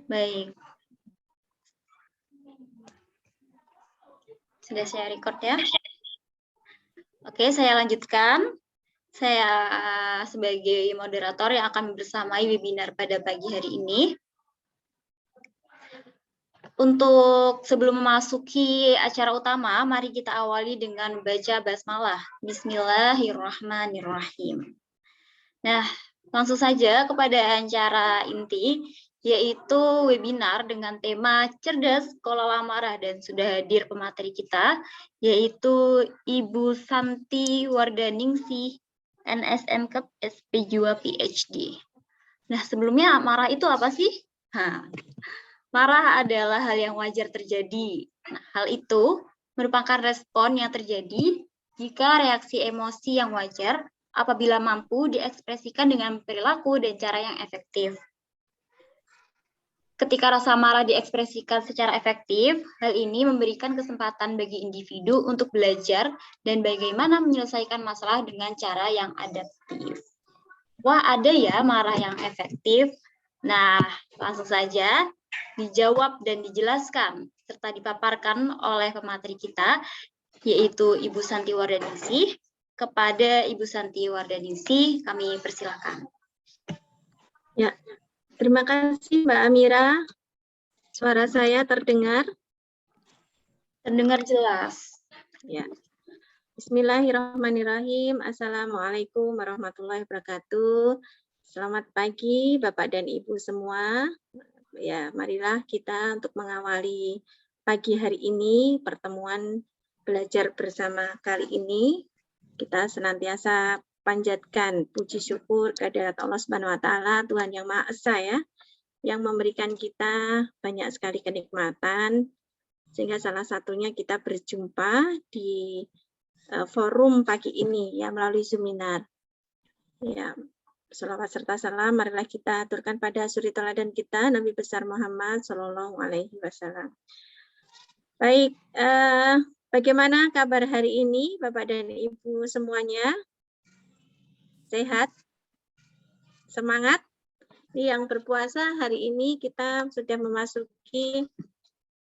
Baik. Sudah saya record ya. Oke, saya lanjutkan. Saya sebagai moderator yang akan bersamai webinar pada pagi hari ini. Untuk sebelum memasuki acara utama, mari kita awali dengan baca basmalah. Bismillahirrahmanirrahim. Nah, langsung saja kepada acara inti, yaitu webinar dengan tema Cerdas Kelola Marah, dan sudah hadir pemateri kita, yaitu Ibu Santi Wardaningsih, NSMKEP SP2 PhD. Nah, sebelumnya marah itu apa sih? Marah adalah hal yang wajar terjadi. Nah, hal itu merupakan respon yang terjadi jika reaksi emosi yang wajar apabila mampu diekspresikan dengan perilaku dan cara yang efektif. Ketika rasa marah diekspresikan secara efektif, hal ini memberikan kesempatan bagi individu untuk belajar dan bagaimana menyelesaikan masalah dengan cara yang adaptif. Wah, ada ya marah yang efektif. Nah, langsung saja dijawab dan dijelaskan serta dipaparkan oleh pemateri kita, yaitu Ibu Santi Wardaningsih. Kepada Ibu Santi Wardaningsih, kami persilakan. Ya, terima kasih Mbak Amira. Suara saya terdengar? Terdengar jelas. Ya. Bismillahirrahmanirrahim. Assalamualaikum warahmatullahi wabarakatuh. Selamat pagi Bapak dan Ibu semua. Ya, marilah kita untuk mengawali pagi hari ini, pertemuan belajar bersama kali ini. Kita senantiasa panjatkan puji syukur kehadirat Allah Subhanahu wa taala, Tuhan yang Maha Esa ya, yang memberikan kita banyak sekali kenikmatan, sehingga salah satunya kita berjumpa di forum pagi ini ya melalui seminar. Ya, selawat serta salam marilah kita aturkan pada suri teladan kita Nabi besar Muhammad Shallallahu Alaihi Wasallam. Baik, bagaimana kabar hari ini Bapak dan Ibu semuanya? Sehat? Semangat? Yang berpuasa hari ini kita sudah memasuki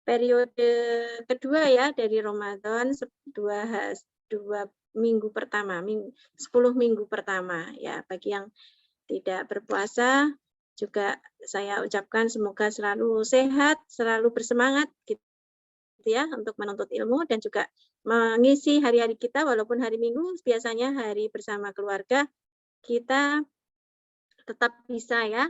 periode kedua ya dari Ramadan, dua minggu pertama, 10 minggu pertama ya. Bagi yang tidak berpuasa juga saya ucapkan semoga selalu sehat, selalu bersemangat gitu ya untuk menuntut ilmu dan juga mengisi hari-hari kita, walaupun hari Minggu biasanya hari bersama keluarga, kita tetap bisa ya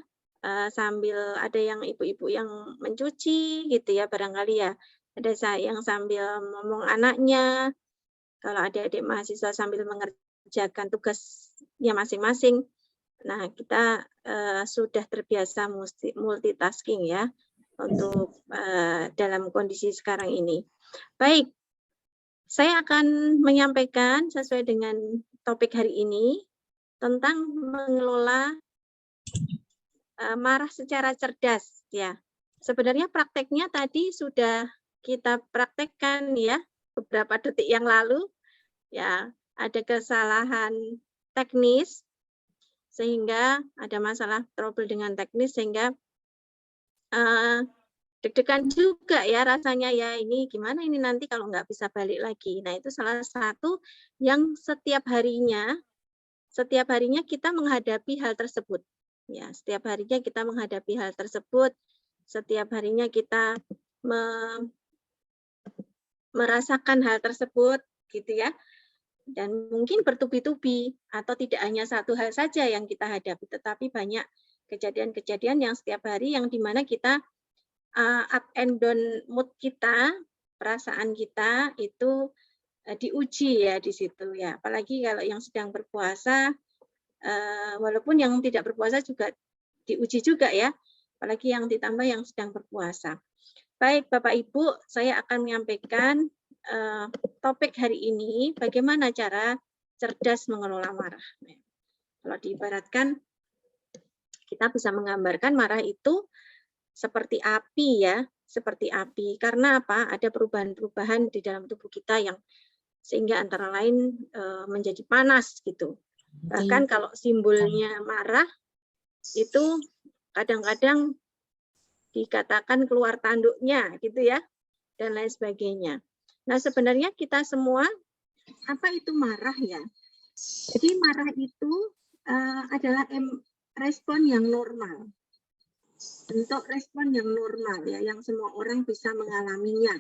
sambil ada yang ibu-ibu yang mencuci gitu ya, barangkali ya ada saya yang sambil ngomong anaknya, kalau adik-adik mahasiswa sambil mengerjakan tugasnya masing-masing. Nah, kita sudah terbiasa multitasking ya untuk dalam kondisi sekarang ini. Baik, saya akan menyampaikan sesuai dengan topik hari ini tentang mengelola marah secara cerdas ya. Sebenarnya prakteknya tadi sudah kita praktekkan ya beberapa detik yang lalu ya, ada kesalahan teknis sehingga ada masalah trouble dengan teknis sehingga deg-degan juga ya rasanya ya, ini gimana ini nanti kalau nggak bisa balik lagi. Nah, itu salah satu yang setiap harinya kita menghadapi hal tersebut. Ya, setiap harinya kita menghadapi hal tersebut, setiap harinya kita merasakan hal tersebut gitu ya. Dan mungkin bertubi-tubi atau tidak hanya satu hal saja yang kita hadapi, tetapi banyak kejadian-kejadian yang setiap hari yang dimana kita up and down mood kita, perasaan kita itu diuji ya di situ ya. Apalagi kalau yang sedang berpuasa, walaupun yang tidak berpuasa juga diuji juga ya, apalagi yang ditambah yang sedang berpuasa. Baik Bapak Ibu, saya akan menyampaikan topik hari ini, bagaimana cara cerdas mengelola marah. Kalau diibaratkan, kita bisa menggambarkan marah itu seperti api ya, seperti api. Karena apa? Ada perubahan-perubahan di dalam tubuh kita yang sehingga antara lain menjadi panas gitu. Bahkan kalau simbolnya marah itu kadang-kadang dikatakan keluar tanduknya gitu ya, dan lain sebagainya. Nah, sebenarnya kita semua, apa itu marah ya? Jadi marah itu adalah respon yang normal. Bentuk respon yang normal ya, yang semua orang bisa mengalaminya.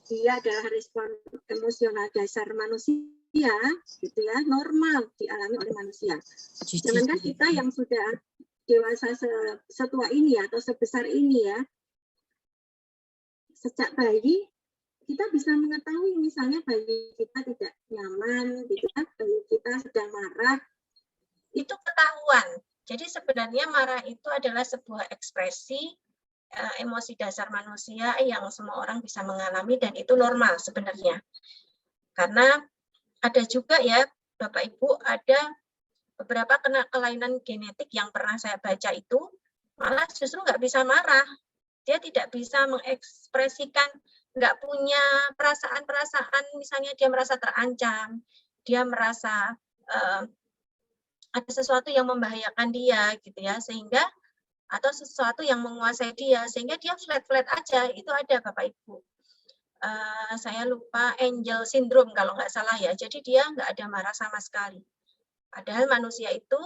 Dia adalah respon emosional dasar manusia, gitu ya, normal dialami oleh manusia. Jangankan kita yang sudah dewasa setua ini atau sebesar ini ya, sejak bayi kita bisa mengetahui misalnya bayi kita tidak nyaman, gitu ya, bayi kita sedang marah, itu ketahuan. Jadi sebenarnya marah itu adalah sebuah ekspresi emosi dasar manusia yang semua orang bisa mengalami dan itu normal sebenarnya. Karena ada juga ya Bapak Ibu, ada beberapa kelainan genetik yang pernah saya baca itu malah justru nggak bisa marah. Dia tidak bisa mengekspresikan, nggak punya perasaan-perasaan, misalnya dia merasa terancam, dia merasa ada sesuatu yang membahayakan dia gitu ya, sehingga atau sesuatu yang menguasai dia sehingga dia flat-flat aja. Itu ada Bapak Ibu. Saya lupa angel syndrome kalau nggak salah ya. Jadi dia nggak ada marah sama sekali. Padahal manusia itu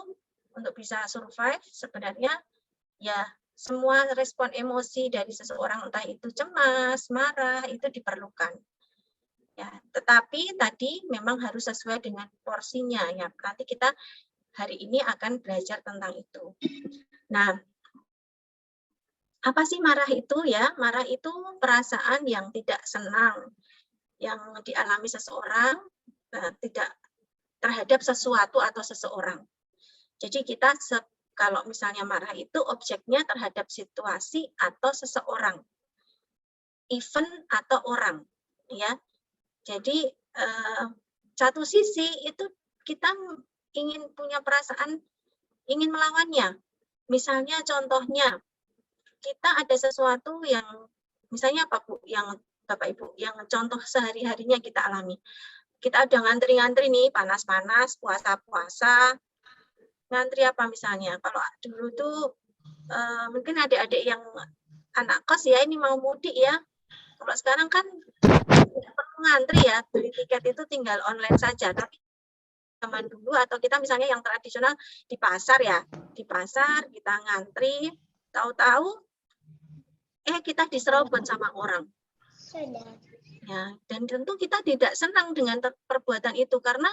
untuk bisa survive sebenarnya ya semua respon emosi dari seseorang, entah itu cemas, marah, itu diperlukan. Ya, tetapi tadi memang harus sesuai dengan porsinya ya. Nanti kita hari ini akan belajar tentang itu. Nah, apa sih marah itu ya? Marah itu perasaan yang tidak senang yang dialami seseorang tidak terhadap sesuatu atau seseorang. Jadi kita kalau misalnya marah itu objeknya terhadap situasi atau seseorang, event atau orang, ya. Jadi satu sisi itu kita ingin punya perasaan ingin melawannya. Misalnya contohnya kita ada sesuatu yang misalnya apa Bu, yang Bapak Ibu, yang contoh sehari-harinya kita alami. Kita ada ngantri-ngantri nih, panas-panas, puasa-puasa. Ngantri apa misalnya? Kalau dulu tuh mungkin adik-adik yang anak kos ya, ini mau mudik ya. Kalau sekarang kan tidak perlu ngantri ya, beli tiket itu tinggal online saja. Tapi zaman dulu atau kita misalnya yang tradisional di pasar ya, di pasar kita ngantri, tahu-tahu kita diserobot sama orang. Ya, dan tentu kita tidak senang dengan perbuatan itu karena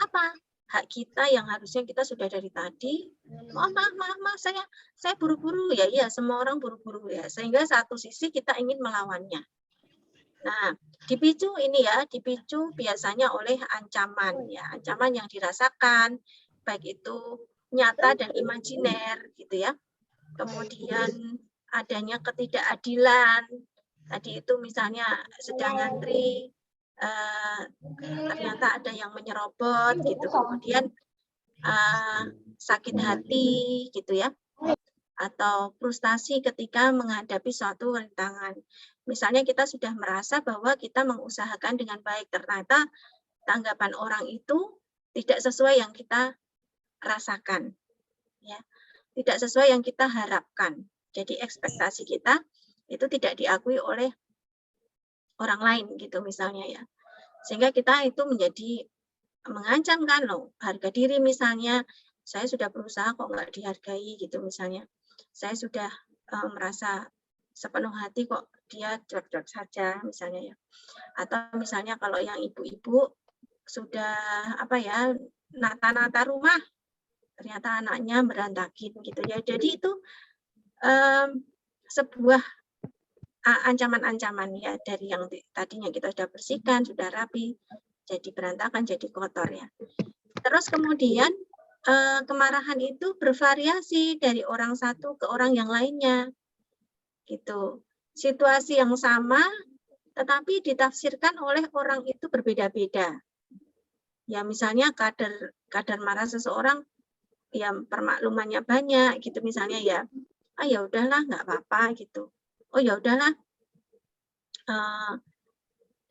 apa? Hak kita yang harusnya kita sudah dari tadi. Maaf, saya buru-buru ya, iya semua orang buru-buru ya. Sehingga satu sisi kita ingin melawannya. Nah, dipicu ini ya, dipicu biasanya oleh ancaman ya, ancaman yang dirasakan baik itu nyata dan imajiner gitu ya. Kemudian adanya ketidakadilan. Tadi itu misalnya sedang ngantri, ternyata ada yang menyerobot gitu. Kemudian sakit hati gitu ya. Atau frustasi ketika menghadapi suatu rintangan. Misalnya kita sudah merasa bahwa kita mengusahakan dengan baik, ternyata tanggapan orang itu tidak sesuai yang kita rasakan. Ya. Tidak sesuai yang kita harapkan. Jadi ekspektasi kita itu tidak diakui oleh orang lain gitu misalnya ya. Sehingga kita itu menjadi mengancam kan loh, harga diri misalnya, saya sudah berusaha kok nggak dihargai gitu misalnya. Saya sudah merasa sepenuh hati kok dia cuek-cuek saja misalnya ya. Atau misalnya kalau yang ibu-ibu sudah apa ya, nata-nata rumah, ternyata anaknya berantakin gitu ya. Jadi itu sebuah ancaman-ancaman ya dari yang tadinya kita sudah bersihkan, sudah rapi, jadi berantakan, jadi kotor ya. Terus kemudian kemarahan itu bervariasi dari orang satu ke orang yang lainnya. Gitu. Situasi yang sama tetapi ditafsirkan oleh orang itu berbeda-beda. Ya misalnya kadar marah seseorang yang permaklumannya banyak gitu misalnya ya. Ya udahlah nggak apa-apa gitu. Oh ya udahlah.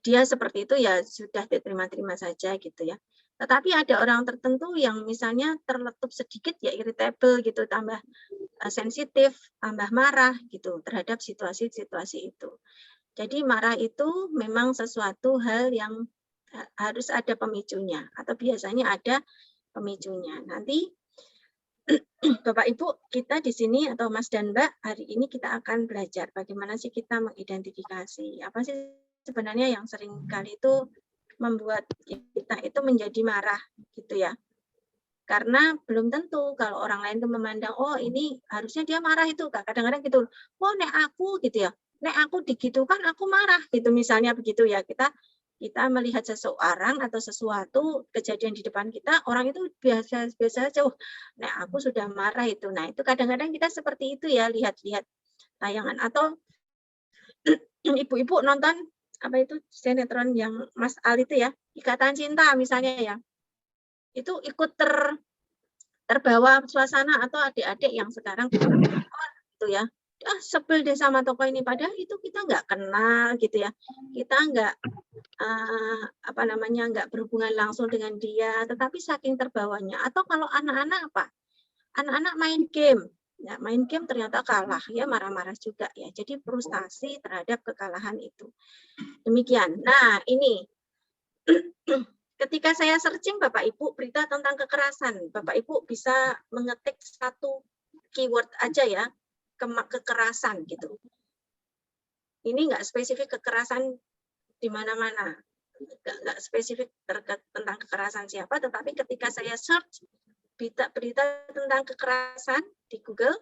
Dia seperti itu ya sudah diterima-terima saja gitu ya. Tetapi ada orang tertentu yang misalnya terletup sedikit ya irritable gitu, tambah sensitif, tambah marah gitu terhadap situasi-situasi itu. Jadi marah itu memang sesuatu hal yang harus ada pemicunya atau biasanya ada pemicunya. Nanti Bapak Ibu, kita di sini atau Mas dan Mbak, hari ini kita akan belajar bagaimana sih kita mengidentifikasi apa sih sebenarnya yang sering kali itu membuat kita itu menjadi marah gitu ya. Karena belum tentu kalau orang lain tuh memandang, oh ini harusnya dia marah itu. Kadang-kadang gitu, oh nek aku gitu ya, nek aku digitukan aku marah gitu misalnya begitu ya. Kita melihat seseorang atau sesuatu kejadian di depan kita, orang itu biasa-biasa aja, oh, nek aku sudah marah itu. Nah itu kadang-kadang kita seperti itu ya, lihat-lihat tayangan atau ibu-ibu nonton apa itu sinetron yang Mas Al itu ya, Ikatan Cinta misalnya ya, itu ikut terbawa suasana atau adik-adik yang sekarang gitu ya, sebel deh sama tokoh ini, padahal itu kita nggak kenal gitu ya, kita nggak apa namanya nggak berhubungan langsung dengan dia, tetapi saking terbawanya. Atau kalau anak-anak apa, anak-anak main game. Ya, main game ternyata kalah, ya marah-marah juga ya. Jadi frustasi terhadap kekalahan itu. Demikian. Nah, ini ketika saya searching Bapak Ibu berita tentang kekerasan, Bapak Ibu bisa mengetik satu keyword aja ya, kekerasan gitu. Ini nggak spesifik kekerasan di mana-mana, nggak spesifik tentang kekerasan siapa, tetapi ketika saya search berita tentang kekerasan di Google,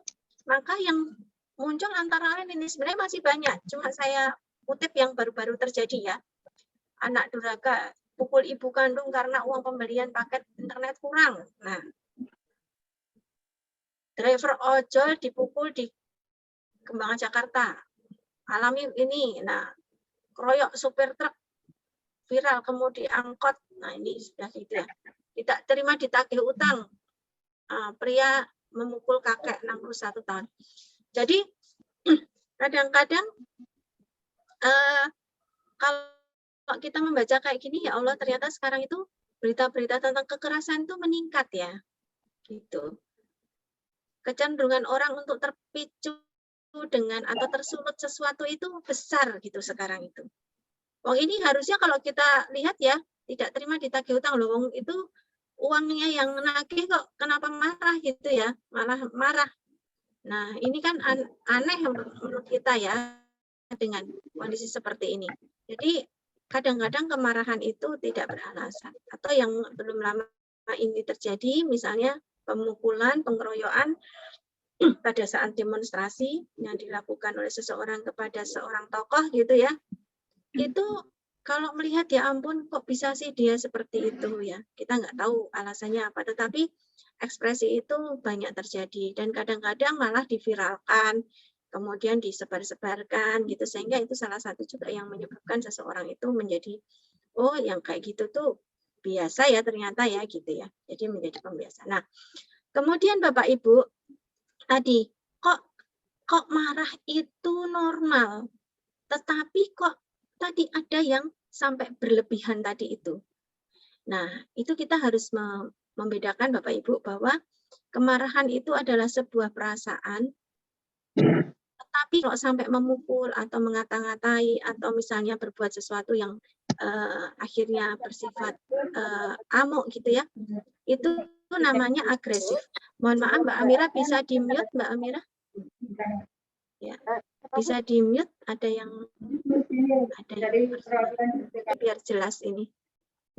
maka yang muncul antara lain ini sebenarnya masih banyak, cuma saya kutip yang baru-baru terjadi ya. Anak durhaka pukul ibu kandung karena uang pembelian paket internet kurang. Nah, driver ojol dipukul di Kembangan Jakarta. Alami ini, nah, keroyok supir truk viral, kemudian angkot. Nah, ini sudah gitu ya. Tidak terima ditagih utang. Pria memukul kakek 61 tahun. Jadi kadang-kadang kalau kita membaca kayak gini, ya Allah ternyata sekarang itu berita-berita tentang kekerasan itu meningkat ya. Gitu. Kecenderungan orang untuk terpicu dengan atau tersulut sesuatu itu besar gitu sekarang itu. Wong ini harusnya kalau kita lihat ya, tidak terima ditagih utang loh, wong itu uangnya yang nagih kok kenapa marah gitu ya, malah marah. Nah, ini kan aneh menurut kita ya dengan kondisi seperti ini. Jadi kadang-kadang kemarahan itu tidak beralasan. Atau yang belum lama ini terjadi, misalnya pemukulan, pengeroyokan pada saat demonstrasi yang dilakukan oleh seseorang kepada seorang tokoh gitu ya. Itu kalau melihat ya ampun kok bisa sih dia seperti itu ya. Kita nggak tahu alasannya apa, tetapi ekspresi itu banyak terjadi dan kadang-kadang malah diviralkan, kemudian disebar-sebarkan gitu, sehingga itu salah satu juga yang menyebabkan seseorang itu menjadi oh yang kayak gitu tuh biasa ya ternyata ya gitu ya. Jadi menjadi pembiasa. Nah, kemudian Bapak Ibu tadi kok marah itu normal, tetapi kok tadi ada yang sampai berlebihan tadi itu. Nah, itu kita harus membedakan Bapak Ibu bahwa kemarahan itu adalah sebuah perasaan, tetapi kalau sampai memukul atau mengata-ngatai atau misalnya berbuat sesuatu yang akhirnya bersifat amok gitu ya, itu namanya agresif. Mohon maaf Mbak Amira, bisa di-mute Mbak Amira? Ya, bisa di-mute, ada yang biar jelas ini.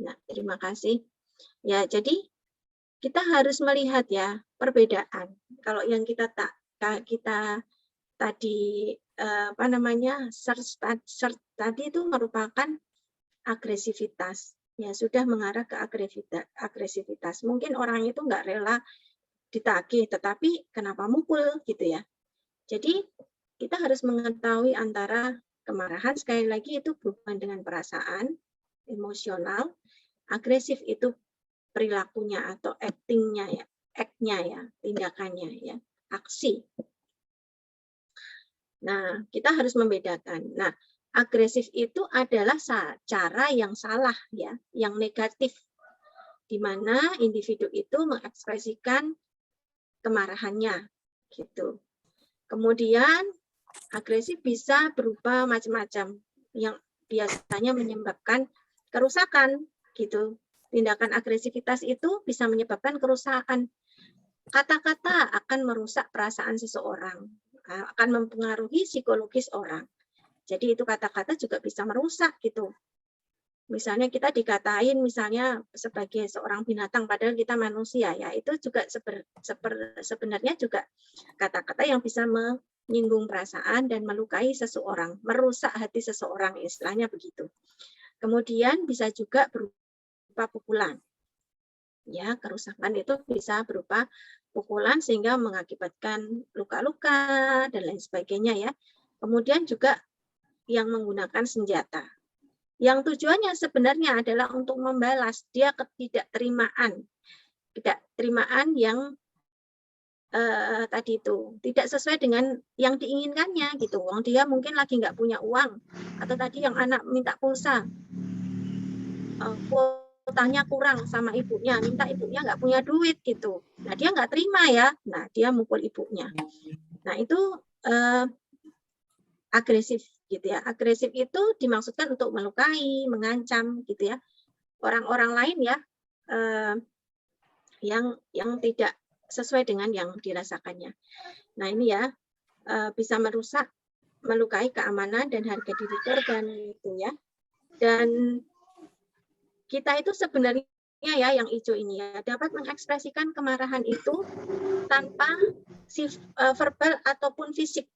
Nah, terima kasih. Ya, jadi kita harus melihat ya perbedaan. Kalau yang kita tadi apa namanya search tadi itu merupakan agresivitas. Ya, sudah mengarah ke agresivitas. Mungkin orang itu nggak rela ditagih, tetapi kenapa mukul gitu ya. Jadi kita harus mengetahui antara kemarahan, sekali lagi itu berhubungan dengan perasaan, emosional, agresif itu perilakunya atau actingnya ya, act-nya ya, tindakannya ya, aksi. Nah, kita harus membedakan. Nah, agresif itu adalah cara yang salah ya, yang negatif. di mana individu itu mengekspresikan kemarahannya, gitu. Kemudian agresif bisa berupa macam-macam yang biasanya menyebabkan kerusakan, gitu. Tindakan agresivitas itu bisa menyebabkan kerusakan. Kata-kata akan merusak perasaan seseorang, akan mempengaruhi psikologis orang. Jadi itu kata-kata juga bisa merusak gitu. Misalnya kita dikatain misalnya sebagai seorang binatang padahal kita manusia ya, itu juga sebenarnya juga kata-kata yang bisa menyinggung perasaan dan melukai seseorang, merusak hati seseorang, istilahnya begitu. Kemudian bisa juga berupa pukulan. Ya, kerusakan itu bisa berupa pukulan sehingga mengakibatkan luka-luka dan lain sebagainya ya. Kemudian juga yang menggunakan senjata. Yang tujuannya sebenarnya adalah untuk membalas dia ketidakterimaan. Ketidakterimaan yang tadi itu tidak sesuai dengan yang diinginkannya gitu. Dia mungkin lagi nggak punya uang, atau tadi yang anak minta pulsa, kuotanya kurang sama ibunya, minta ibunya nggak punya duit gitu. Nah dia nggak terima ya, nah dia mukul ibunya. Nah itu agresif gitu ya. Agresif itu dimaksudkan untuk melukai, mengancam gitu ya orang-orang lain ya, yang tidak sesuai dengan yang dirasakannya. Nah ini ya bisa merusak, melukai keamanan dan harga diri korban itu ya. Dan kita itu sebenarnya ya yang hijau ini ya dapat mengekspresikan kemarahan itu tanpa verbal ataupun fisik.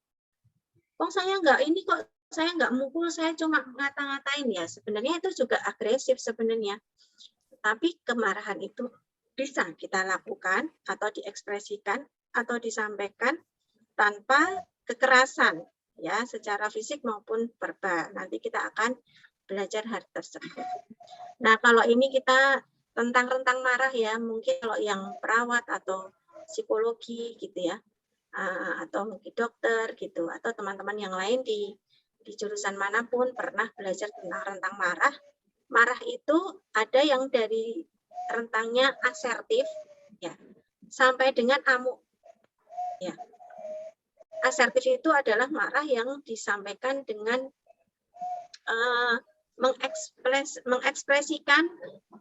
Saya nggak ini kok, saya nggak mukul, saya cuma ngata-ngatain ya. Sebenarnya itu juga agresif sebenarnya. Tapi kemarahan itu bisa kita lakukan atau diekspresikan atau disampaikan tanpa kekerasan ya, secara fisik maupun verbal. Nanti kita akan belajar hal tersebut. Nah, kalau ini kita tentang rentang marah ya, mungkin kalau yang perawat atau psikologi gitu ya, atau mungkin dokter gitu, atau teman-teman yang lain di jurusan manapun pernah belajar tentang rentang marah. Marah itu ada yang dari rentangnya asertif ya, sampai dengan amuk ya. Asertif itu adalah marah yang disampaikan dengan mengekspresikan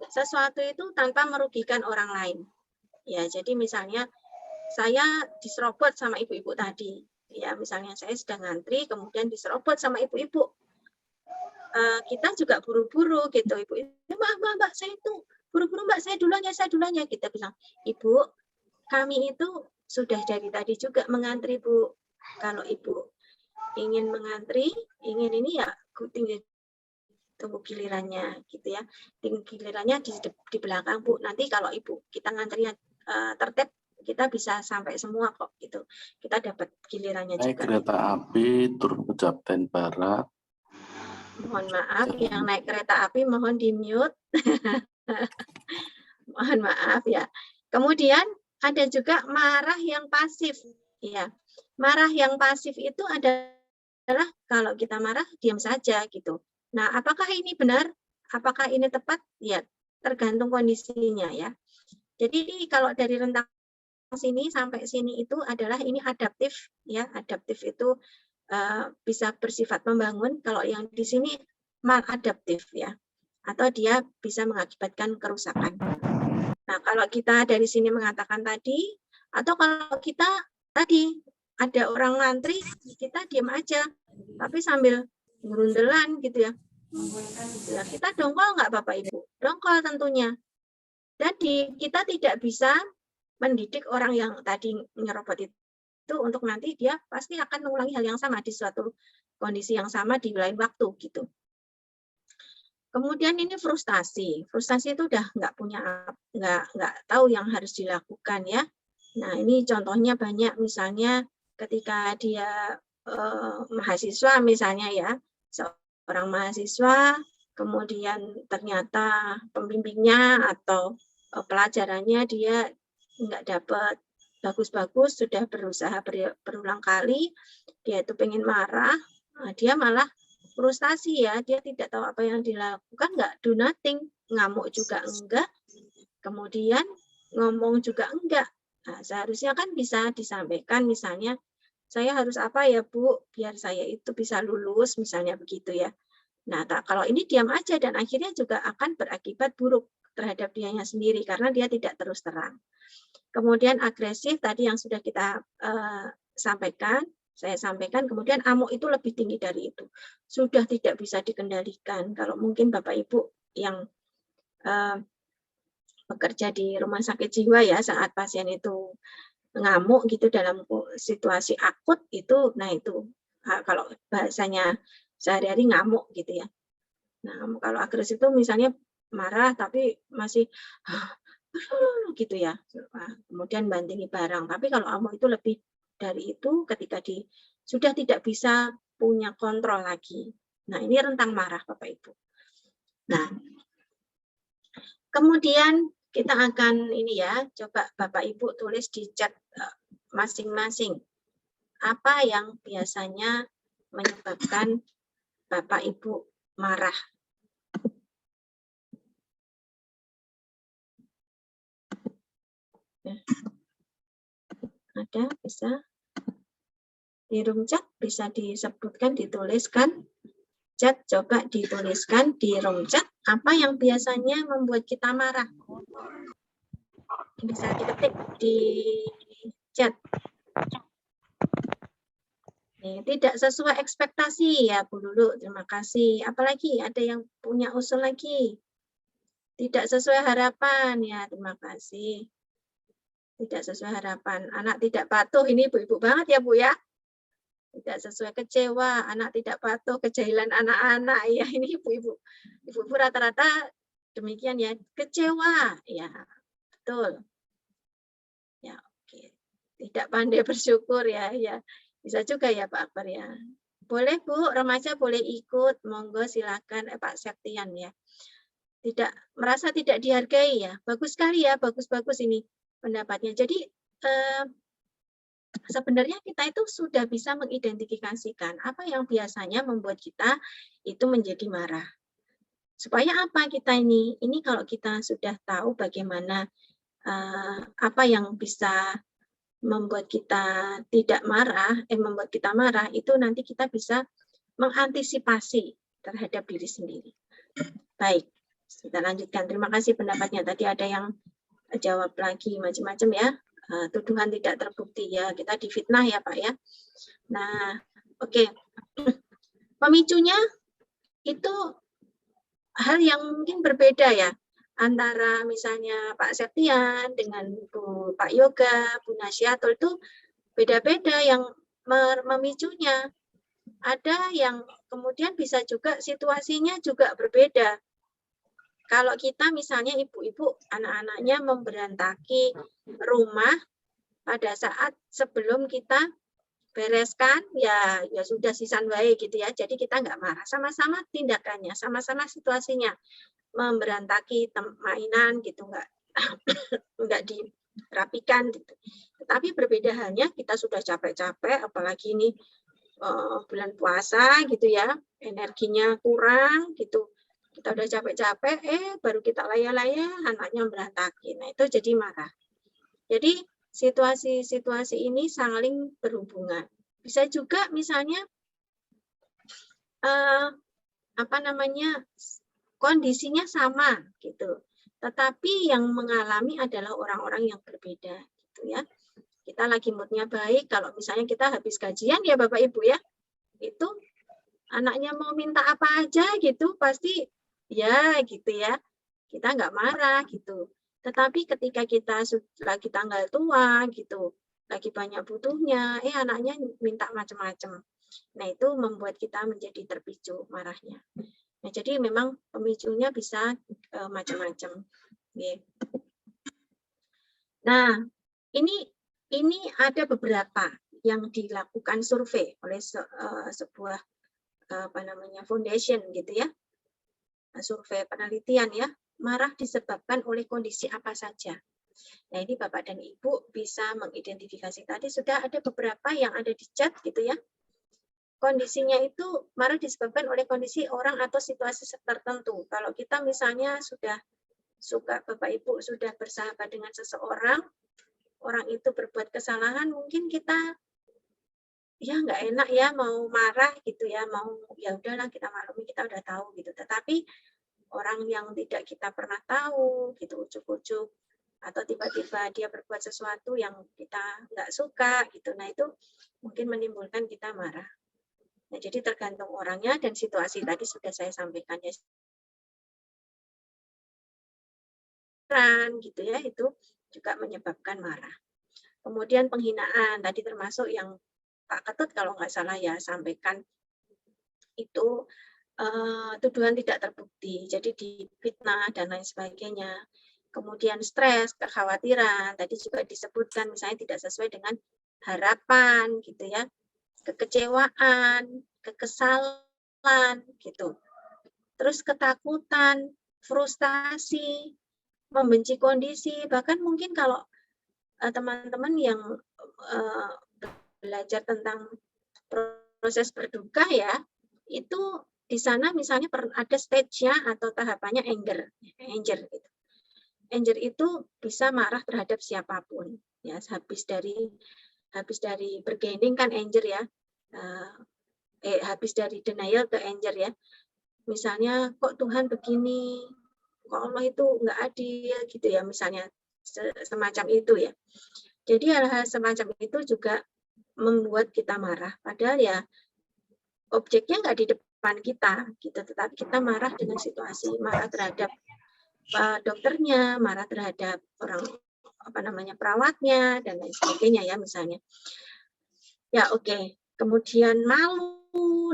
sesuatu itu tanpa merugikan orang lain. Ya, jadi misalnya saya diserobot sama ibu-ibu tadi. Ya, misalnya saya sedang ngantri, kemudian diserobot sama ibu-ibu. Kita juga buru-buru gitu, ibu. Mbak, saya itu buru-buru Mbak, saya duluan ya. Kita bilang, Ibu, kami itu sudah dari tadi juga mengantri Bu. Kalau Ibu ingin mengantri, ingin ini ya tinggal tunggu gilirannya gitu ya. Tunggu gilirannya di belakang Bu. Nanti kalau Ibu kita ngantrinya tertib, kita bisa sampai semua kok gitu. Kita dapat gilirannya naik juga. Kereta api turun Pejaten Barat. Mohon maaf, yang naik kereta api mohon di-mute. Mohon maaf ya. Kemudian ada juga marah yang pasif. Ya, marah yang pasif itu adalah kalau kita marah diam saja gitu. Nah, apakah ini benar? Apakah ini tepat? Ya, tergantung kondisinya ya. Jadi kalau dari rentang sini sampai sini itu adalah ini adaptif ya. Adaptif itu bisa bersifat membangun. Kalau yang di sini maladaptif ya. Atau dia bisa mengakibatkan kerusakan. Nah, kalau kita dari sini mengatakan tadi, atau kalau kita tadi ada orang ngantri, kita diam aja, tapi sambil ngerundelan gitu ya. Ya, kita dongkol nggak Bapak Ibu? Dongkol tentunya. Jadi kita tidak bisa mendidik orang yang tadi nyerobot itu untuk nanti dia pasti akan mengulangi hal yang sama di suatu kondisi yang sama di lain waktu gitu. Kemudian ini frustasi. Frustasi itu udah nggak tahu yang harus dilakukan ya. Nah ini contohnya banyak, misalnya ketika dia mahasiswa misalnya ya, seorang mahasiswa kemudian ternyata pembimbingnya atau pelajarannya dia nggak dapat bagus-bagus, sudah berusaha berulang kali, dia itu pengen marah, dia malah frustasi ya, dia tidak tahu apa yang dilakukan, nggak do nothing, ngamuk juga enggak, kemudian ngomong juga enggak. Nah, seharusnya kan bisa disampaikan misalnya, saya harus apa ya Bu, biar saya itu bisa lulus, misalnya begitu ya. Nah, kalau ini diam aja dan akhirnya juga akan berakibat buruk terhadap dianya sendiri karena dia tidak terus terang. Kemudian agresif tadi yang sudah kita sampaikan, saya sampaikan, kemudian amuk itu lebih tinggi dari itu. Sudah tidak bisa dikendalikan. Kalau mungkin Bapak Ibu yang bekerja di rumah sakit jiwa ya, saat pasien itu ngamuk gitu dalam situasi akut itu, nah itu kalau bahasanya sehari-hari ngamuk gitu ya. Nah, kalau agresif itu misalnya marah tapi masih gitu ya. Kemudian bantingi barang. Tapi kalau amuk itu lebih dari itu ketika sudah tidak bisa punya kontrol lagi. Nah, ini rentang marah Bapak Ibu. Nah, kemudian kita akan ini ya, coba Bapak Ibu tulis di chat masing-masing. Apa yang biasanya menyebabkan Bapak Ibu marah? Ada, bisa? Di room chat bisa disebutkan, dituliskan. Chat, coba dituliskan di room chat apa yang biasanya membuat kita marah. Bisa diketik di chat. Nih, tidak sesuai ekspektasi ya Bu Lulu, terima kasih. Apalagi ada yang punya usul lagi. Tidak sesuai harapan ya, terima kasih. Tidak sesuai harapan. Anak tidak patuh, ini ibu-ibu banget ya Bu ya. Tidak sesuai kecewa, anak tidak patuh, kejahilan anak-anak. Ya, ini ibu-ibu. Ibu-ibu rata-rata demikian ya, kecewa. Ya, betul. Ya, oke. Tidak pandai bersyukur ya, ya. Bisa juga ya Pak Akbar ya. Boleh Bu, remaja boleh ikut, monggo silakan Pak Septian ya. Tidak merasa tidak dihargai ya. Bagus sekali ya, bagus-bagus ini pendapatnya. Jadi sebenarnya kita itu sudah bisa mengidentifikasikan apa yang biasanya membuat kita itu menjadi marah. Supaya apa kita ini? Ini kalau kita sudah tahu bagaimana apa yang bisa membuat kita tidak marah, membuat kita marah, itu nanti kita bisa mengantisipasi terhadap diri sendiri. Baik, kita lanjutkan. Terima kasih pendapatnya. Tadi ada yang jawab lagi macam-macam ya. Tuduhan tidak terbukti ya, kita difitnah ya Pak ya. Nah, oke. Pemicunya itu hal yang mungkin berbeda ya, antara misalnya Pak Septian dengan Pak Yoga, Bu Nasyatul itu beda-beda yang memicunya. Ada yang kemudian bisa juga situasinya juga berbeda. Kalau kita misalnya ibu-ibu anak-anaknya memberantaki rumah pada saat sebelum kita bereskan, ya sudah sisan wae gitu ya. Jadi kita nggak marah, sama-sama tindakannya, sama-sama situasinya. Memberantaki mainan gitu, nggak dirapikan gitu. Tetapi berbeda halnya kita sudah capek-capek, apalagi ini bulan puasa gitu ya, energinya kurang gitu. Kita udah capek-capek, baru kita laya-laya, anaknya berantakin. Nah, itu jadi marah. Jadi, situasi-situasi ini saling berhubungan. Bisa juga misalnya, kondisinya sama, gitu. Tetapi yang mengalami adalah orang-orang yang berbeda, gitu ya. Kita lagi moodnya baik, kalau misalnya kita habis gajian ya Bapak Ibu ya, itu anaknya mau minta apa aja gitu, pasti ya gitu ya, kita nggak marah gitu. Tetapi ketika kita lagi tanggal tua gitu, lagi banyak butuhnya, anaknya minta macam-macam. Nah itu membuat kita menjadi terpicu marahnya. Nah jadi memang pemicunya bisa macam-macam. Nah ini ada beberapa yang dilakukan survei oleh sebuah foundation gitu ya, survei penelitian ya, marah disebabkan oleh kondisi apa saja. Nah ini Bapak dan Ibu bisa mengidentifikasi, tadi sudah ada beberapa yang ada di chat gitu ya. Kondisinya itu marah disebabkan oleh kondisi orang atau situasi tertentu. Kalau kita misalnya sudah suka Bapak Ibu sudah bersahabat dengan seseorang, orang itu berbuat kesalahan, mungkin kita ya nggak enak ya, mau marah gitu ya, mau ya udahlah kita maklumi, kita udah tahu gitu. Tetapi orang yang tidak kita pernah tahu gitu, ujuk-ujuk atau tiba-tiba dia berbuat sesuatu yang kita nggak suka gitu, nah itu mungkin menimbulkan kita marah. Nah, jadi tergantung orangnya dan situasi tadi sudah saya sampaikan ya, gitu ya, itu juga menyebabkan marah. Kemudian penghinaan tadi termasuk yang Pak Ketut kalau nggak salah ya sampaikan itu tuduhan tidak terbukti, jadi difitnah dan lain sebagainya. Kemudian stres, kekhawatiran, tadi juga disebutkan misalnya tidak sesuai dengan harapan gitu ya, kekecewaan, kekesalan gitu. Terus ketakutan, frustasi, membenci kondisi, bahkan mungkin kalau teman-teman yang belajar tentang proses berduka ya, itu di sana misalnya ada stage-nya atau tahapannya anger gitu. Anger itu bisa marah terhadap siapapun ya, habis dari bargaining kan anger ya, habis dari denial ke anger ya. Misalnya kok Tuhan begini, kok Allah itu nggak adil gitu ya, misalnya semacam itu ya. Jadi hal-hal semacam itu juga membuat kita marah, padahal ya objeknya nggak di depan kita gitu, tetapi kita marah dengan situasi, marah terhadap dokternya, marah terhadap orang perawatnya dan lain sebagainya ya misalnya. Ya oke. Kemudian malu.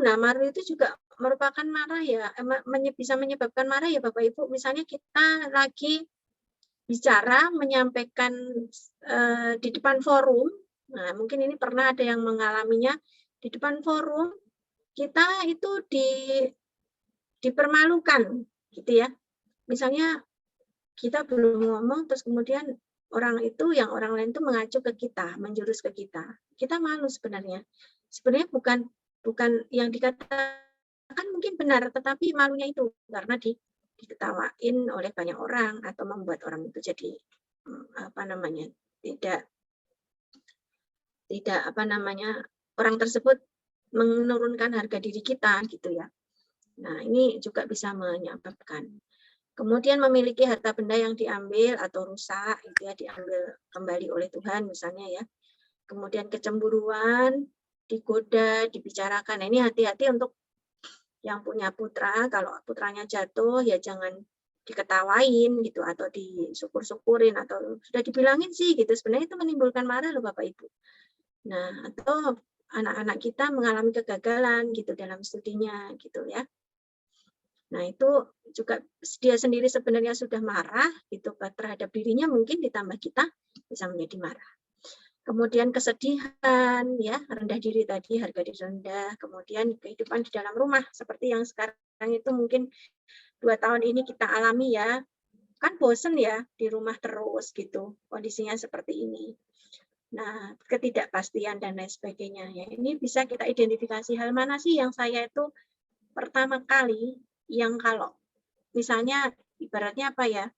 Nah, malu itu juga merupakan marah ya, bisa menyebabkan marah ya Bapak Ibu. Misalnya kita lagi bicara menyampaikan di depan forum. Nah, mungkin ini pernah ada yang mengalaminya di depan forum, kita itu dipermalukan gitu ya. Misalnya kita belum ngomong terus kemudian orang lain itu mengacu ke kita, menjurus ke kita. Kita malu sebenarnya. Sebenarnya bukan yang dikatakan mungkin benar, tetapi malunya itu karena diketawain oleh banyak orang atau membuat orang itu jadi tidak orang tersebut menurunkan harga diri kita gitu ya. Nah, ini juga bisa menyebabkan. Kemudian memiliki harta benda yang diambil atau rusak, itu ya diambil kembali oleh Tuhan misalnya ya. Kemudian kecemburuan, digoda, dibicarakan. Nah, ini hati-hati untuk yang punya putra, kalau putranya jatuh ya jangan diketawain gitu atau disyukur-syukurin atau sudah dibilangin sih gitu. Sebenarnya itu menimbulkan marah loh Bapak Ibu. Nah, atau anak-anak kita mengalami kegagalan gitu dalam studinya gitu ya. Nah, itu juga dia sendiri sebenarnya sudah marah gitu terhadap dirinya, mungkin ditambah kita bisa menjadi marah. Kemudian kesedihan, ya rendah diri tadi, harga diri rendah. Kemudian kehidupan di dalam rumah seperti yang sekarang itu mungkin 2 tahun ini kita alami ya, kan bosen ya di rumah terus gitu, kondisinya seperti ini. Nah, ketidakpastian dan lain sebagainya. Ya, ini bisa kita identifikasi hal mana sih yang saya itu pertama kali yang kalau misalnya ibaratnya apa ya,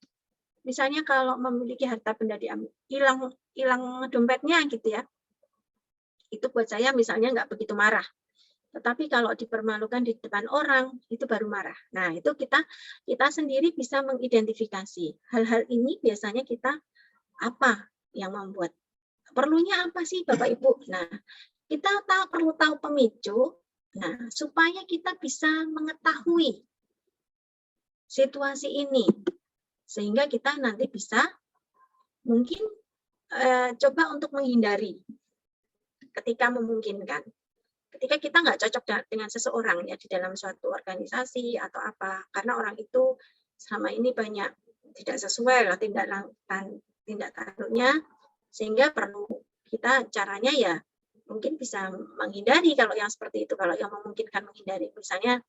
misalnya kalau memiliki harta benda diambil, hilang dompetnya gitu ya, itu buat saya misalnya nggak begitu marah, tetapi kalau dipermalukan di depan orang itu baru marah. Nah, itu kita sendiri bisa mengidentifikasi hal-hal ini. Biasanya kita apa yang membuat, perlunya apa sih Bapak Ibu. Nah, kita perlu tahu pemicu, nah supaya kita bisa mengetahui situasi ini, sehingga kita nanti bisa mungkin coba untuk menghindari ketika memungkinkan. Ketika kita nggak cocok dengan seseorang ya di dalam suatu organisasi atau apa, karena orang itu selama ini banyak tidak sesuai lah tindak tanduknya, sehingga perlu kita caranya ya mungkin bisa menghindari kalau yang seperti itu, kalau yang memungkinkan menghindari. Misalnya,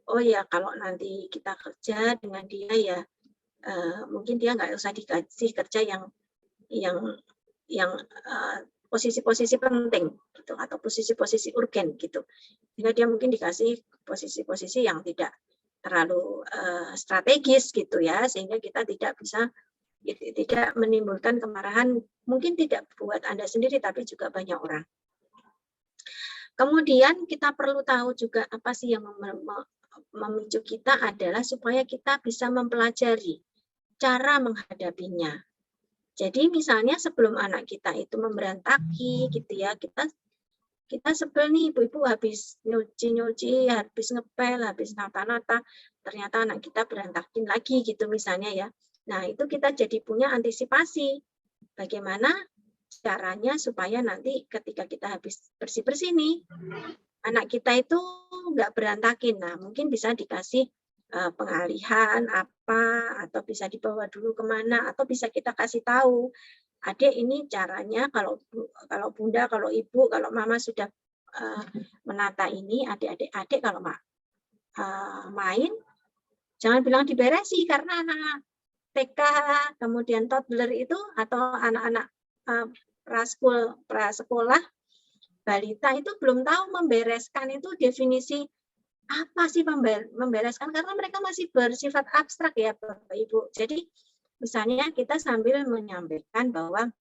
oh ya kalau nanti kita kerja dengan dia ya mungkin dia nggak usah dikasih kerja yang posisi-posisi penting gitu atau posisi-posisi urgen gitu, sehingga dia mungkin dikasih posisi-posisi yang tidak terlalu strategis gitu ya, sehingga kita tidak menimbulkan kemarahan, mungkin tidak buat Anda sendiri tapi juga banyak orang. Kemudian kita perlu tahu juga apa sih yang memicu kita adalah supaya kita bisa mempelajari cara menghadapinya. Jadi misalnya sebelum anak kita itu memberantaki gitu ya, kita sebel nih ibu-ibu habis nyuci, habis ngepel, habis nata-nata, ternyata anak kita berantakin lagi gitu misalnya ya. Nah itu kita jadi punya antisipasi bagaimana caranya supaya nanti ketika kita habis bersih-bersih nih, anak kita itu nggak berantakin. Nah mungkin bisa dikasih pengalihan apa, atau bisa dibawa dulu kemana, atau bisa kita kasih tahu, adik ini caranya kalau bunda, kalau ibu, kalau mama sudah menata ini, adik kalau main jangan bilang diberesi, karena anak TK kemudian toddler itu atau anak-anak prasekolah balita itu belum tahu membereskan itu definisi apa sih membereskan, karena mereka masih bersifat abstrak ya Bapak Ibu. Jadi misalnya kita sambil menyampaikan bahwa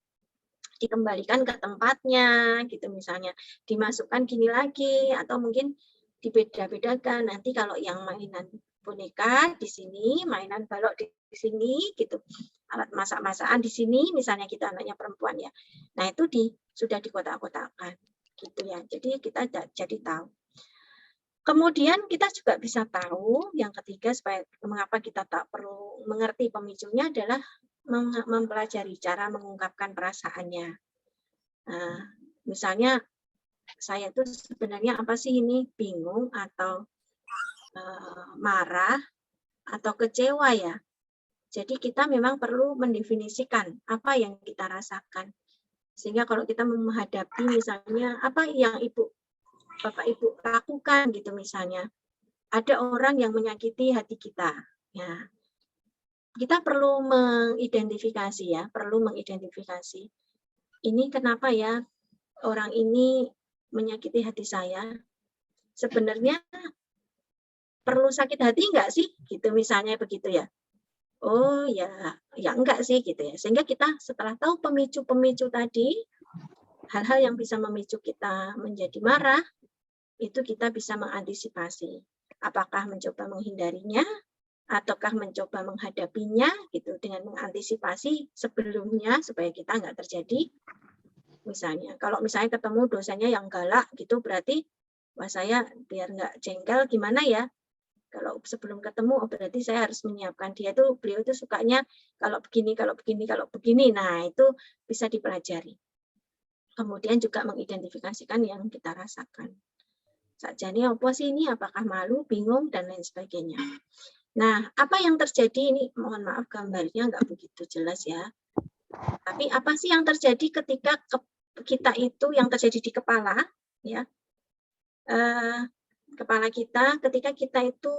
dikembalikan ke tempatnya gitu, misalnya dimasukkan gini lagi, atau mungkin dibeda-bedakan, nanti kalau yang mainan boneka di sini, mainan balok di sini gitu, alat masak-masakan di sini, misalnya kita anaknya perempuan ya, nah itu sudah dikotak-kotakkan gitu ya, jadi kita jadi tahu. Kemudian kita juga bisa tahu yang ketiga, supaya mengapa kita tak perlu mengerti pemicunya adalah mempelajari cara mengungkapkan perasaannya. Nah, misalnya saya itu sebenarnya apa sih ini, bingung atau marah atau kecewa ya. Jadi kita memang perlu mendefinisikan apa yang kita rasakan. Sehingga kalau kita menghadapi misalnya apa yang Bapak Ibu lakukan gitu misalnya, ada orang yang menyakiti hati kita, ya kita perlu mengidentifikasi ya, ini kenapa ya orang ini menyakiti hati saya, sebenarnya perlu sakit hati enggak sih, gitu misalnya begitu ya. Oh ya enggak sih gitu ya, sehingga kita setelah tahu pemicu-pemicu tadi, hal-hal yang bisa memicu kita menjadi marah, itu kita bisa mengantisipasi. Apakah mencoba menghindarinya, ataukah mencoba menghadapinya gitu dengan mengantisipasi sebelumnya supaya kita nggak terjadi. Misalnya, kalau misalnya ketemu dosennya yang galak gitu, berarti wah saya biar nggak jengkel gimana ya? Kalau sebelum ketemu, berarti saya harus menyiapkan beliau itu sukanya kalau begini. Nah itu bisa dipelajari. Kemudian juga mengidentifikasikan yang kita rasakan. Sajane apa sih ini, apakah malu, bingung, dan lain sebagainya. Nah, apa yang terjadi ini, mohon maaf gambarnya nggak begitu jelas ya. Tapi apa sih yang terjadi ketika kita itu, yang terjadi di kepala, ya, kepala kita ketika kita itu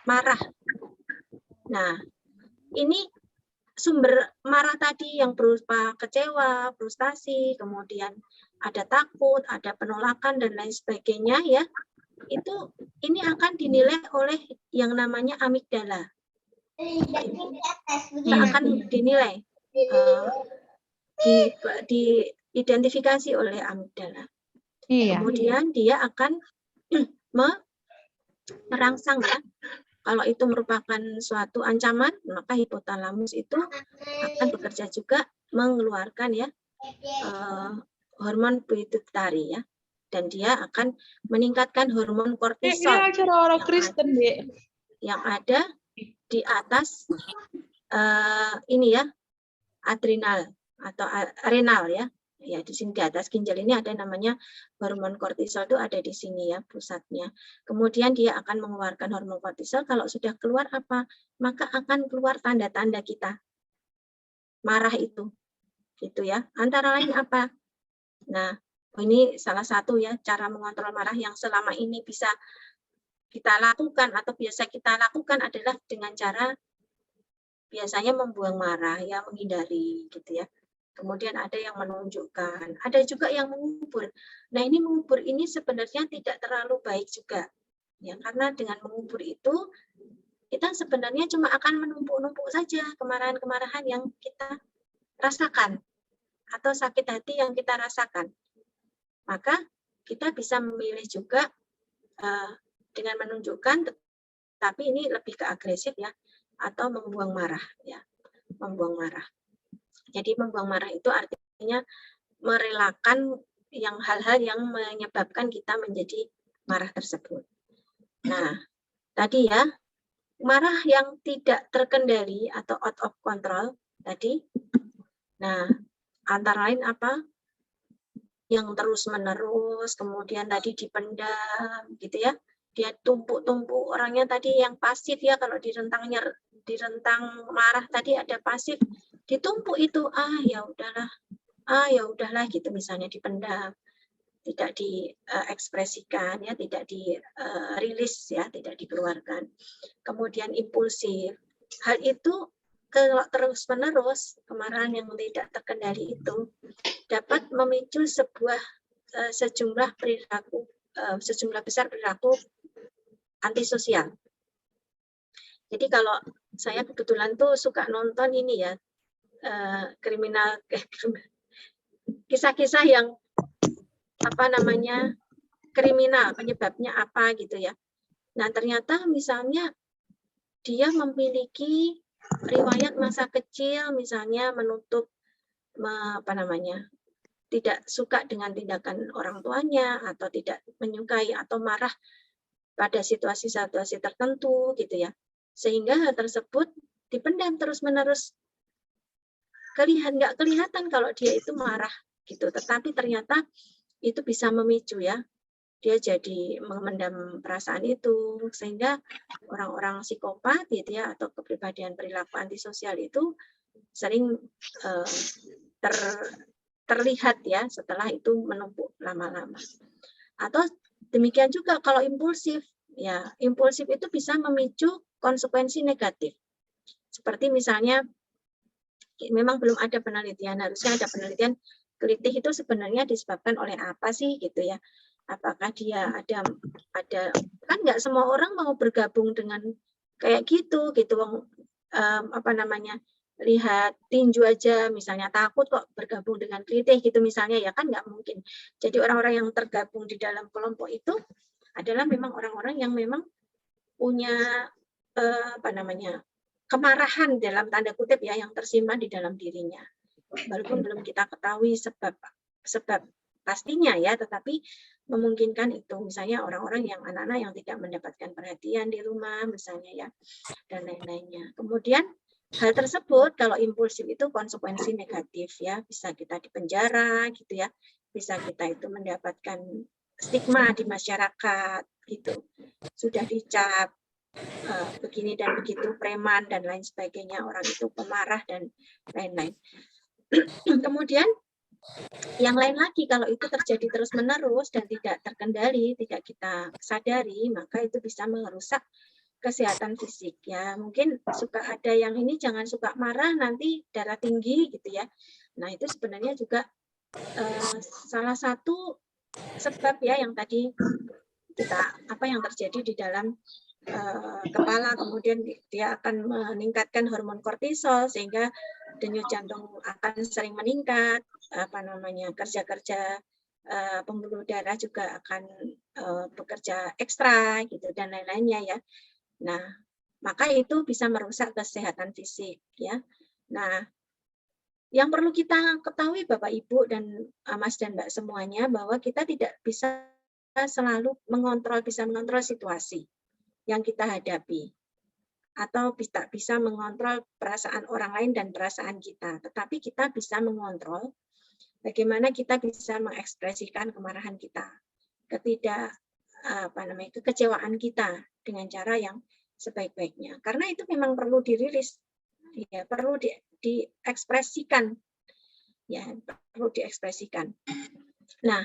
marah. Nah, ini sumber marah tadi yang berupa kecewa, frustasi, kemudian ada takut, ada penolakan dan lain sebagainya ya. Ini akan dinilai oleh yang namanya amigdala. Kita akan dinilai, diidentifikasi oleh amigdala. Iya. Kemudian dia akan merangsang ya. Kalau itu merupakan suatu ancaman, maka hipotalamus itu akan bekerja juga mengeluarkan ya hormon pituitari ya, dan dia akan meningkatkan hormon kortisol yang ada di atas ini ya, adrenal atau renal ya. Ya, di sini di atas ginjal ini ada namanya hormon kortisol, itu ada di sini ya pusatnya. Kemudian dia akan mengeluarkan hormon kortisol. Kalau sudah keluar apa? Maka akan keluar tanda-tanda kita marah itu. Gitu ya. Antara lain apa? Nah, ini salah satu ya cara mengontrol marah yang selama ini bisa kita lakukan atau biasa kita lakukan adalah dengan cara biasanya membuang marah ya, menghindari gitu ya. Kemudian ada yang menunjukkan, ada juga yang mengubur. Nah, ini mengubur ini sebenarnya tidak terlalu baik juga. Ya, karena dengan mengubur itu kita sebenarnya cuma akan menumpuk-numpuk saja kemarahan-kemarahan yang kita rasakan atau sakit hati yang kita rasakan. Maka kita bisa memilih juga dengan menunjukkan, tapi ini lebih ke agresif ya, atau membuang marah ya, membuang marah. Jadi membuang marah itu artinya merelakan yang hal-hal yang menyebabkan kita menjadi marah tersebut. Nah, tadi ya, marah yang tidak terkendali atau out of control tadi. Nah, antara lain apa? Yang terus-menerus, kemudian tadi dipendam gitu ya. Dia tumpuk-tumpuk, orangnya tadi yang pasif ya, kalau di rentang marah tadi ada pasif, ditumpuk itu, ya udahlah gitu, misalnya dipendam, tidak diekspresikan ya, tidak dirilis ya, tidak dikeluarkan. Kemudian impulsif, hal itu kalau terus-menerus, kemarahan yang tidak terkendali itu dapat memicu sejumlah besar perilaku antisosial. Jadi kalau saya kebetulan tuh suka nonton ini ya, kisah-kisah yang kriminal, penyebabnya apa gitu ya. Nah, ternyata misalnya dia memiliki riwayat masa kecil, misalnya menutup tidak suka dengan tindakan orang tuanya, atau tidak menyukai atau marah pada situasi-situasi tertentu gitu ya, sehingga hal tersebut dipendam terus-menerus, nggak kelihatan kalau dia itu marah gitu, tetapi ternyata itu bisa memicu ya, dia jadi memendam perasaan itu, sehingga orang-orang psikopat gitu ya, atau kepribadian perilaku antisosial itu sering terlihat ya setelah itu menumpuk lama-lama. Atau demikian juga kalau impulsif, ya impulsif itu bisa memicu konsekuensi negatif. Seperti misalnya, memang belum ada penelitian, harusnya ada penelitian, kelitih itu sebenarnya disebabkan oleh apa sih gitu ya. Apakah dia ada kan nggak semua orang mau bergabung dengan kayak gitu lihat tinju aja misalnya takut kok bergabung dengan kelitih gitu misalnya, ya kan nggak mungkin. Jadi orang-orang yang tergabung di dalam kelompok itu adalah memang orang-orang yang memang punya kemarahan dalam tanda kutip ya, yang tersimpan di dalam dirinya. Walaupun belum kita ketahui sebab pastinya ya, tetapi memungkinkan itu, misalnya orang-orang yang anak-anak yang tidak mendapatkan perhatian di rumah misalnya ya, dan lain-lainnya. Kemudian hal tersebut kalau impulsif itu konsekuensi negatif ya, bisa kita dipenjara gitu ya, bisa kita itu mendapatkan stigma di masyarakat gitu, sudah dicap begini dan begitu, preman dan lain sebagainya, orang itu pemarah dan lain-lain. Kemudian yang lain lagi, kalau itu terjadi terus-menerus dan tidak terkendali, tidak kita sadari, maka itu bisa merusak kesehatan fisik ya. Mungkin suka ada yang ini, jangan suka marah nanti darah tinggi gitu ya. Nah, itu sebenarnya juga salah satu sebab ya, yang tadi apa yang terjadi di dalam kepala, kemudian dia akan meningkatkan hormon kortisol sehingga denyut jantung akan sering meningkat, kerja-kerja pembuluh darah juga akan bekerja ekstra gitu dan lain-lainnya ya. Nah, maka itu bisa merusak kesehatan fisik ya. Nah, yang perlu kita ketahui Bapak Ibu dan Mas dan Mbak semuanya, bahwa kita tidak bisa selalu mengontrol situasi yang kita hadapi, atau tidak bisa mengontrol perasaan orang lain dan perasaan kita, tetapi kita bisa mengontrol bagaimana kita bisa mengekspresikan kemarahan kita, kekecewaan kita dengan cara yang sebaik-baiknya, karena itu memang perlu dirilis ya, perlu diekspresikan ya, perlu diekspresikan. Nah,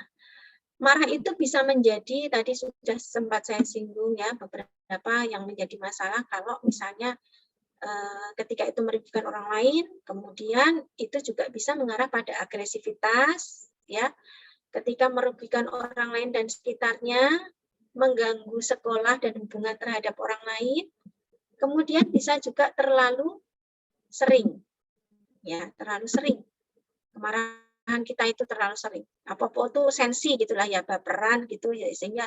marah itu bisa menjadi, tadi sudah sempat saya singgung ya, beberapa yang menjadi masalah kalau misalnya ketika itu merugikan orang lain, kemudian itu juga bisa mengarah pada agresivitas ya, ketika merugikan orang lain dan sekitarnya, mengganggu sekolah dan hubungan terhadap orang lain, Kemudian bisa juga terlalu sering. Ya, terlalu sering. Kemarahan kita itu terlalu sering. Apa-apa itu sensi gitulah ya, baperan gitu ya, sehingga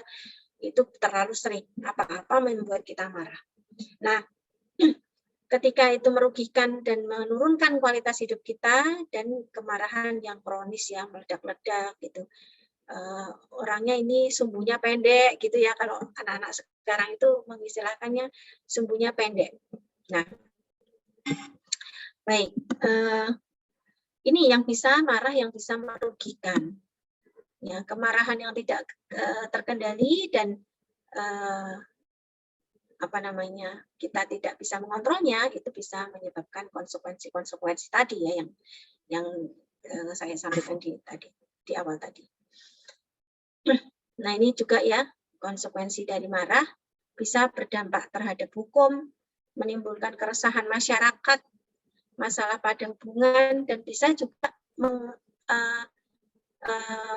itu terlalu sering. Apa-apa membuat kita marah. Nah, ketika itu merugikan dan menurunkan kualitas hidup kita, dan kemarahan yang kronis ya, meledak-ledak gitu. Orangnya ini sumbunya pendek gitu ya, kalau anak-anak sekarang itu mengistilahkannya sumbunya pendek. Nah, baik, ini yang bisa marah, yang bisa merugikan. Ya, kemarahan yang tidak terkendali dan kita tidak bisa mengontrolnya, itu bisa menyebabkan konsekuensi tadi ya, yang saya sampaikan di awal tadi. Nah, ini juga ya, konsekuensi dari marah bisa berdampak terhadap hukum, menimbulkan keresahan masyarakat, masalah pada hubungan, dan bisa juga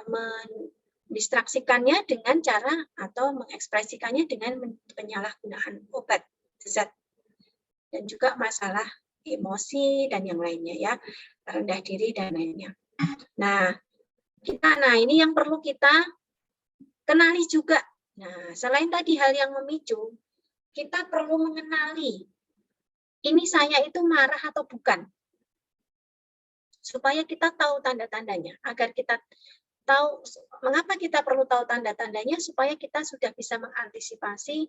mendistraksikannya dengan cara atau mengekspresikannya dengan penyalahgunaan obat, zat, dan juga masalah emosi dan yang lainnya ya, rendah diri dan lainnya. Nah, ini yang perlu kita kenali juga. Nah, selain tadi hal yang memicu, kita perlu mengenali ini saya itu marah atau bukan. Supaya kita tahu tanda-tandanya, agar kita tahu mengapa kita perlu tahu tanda-tandanya, supaya kita sudah bisa mengantisipasi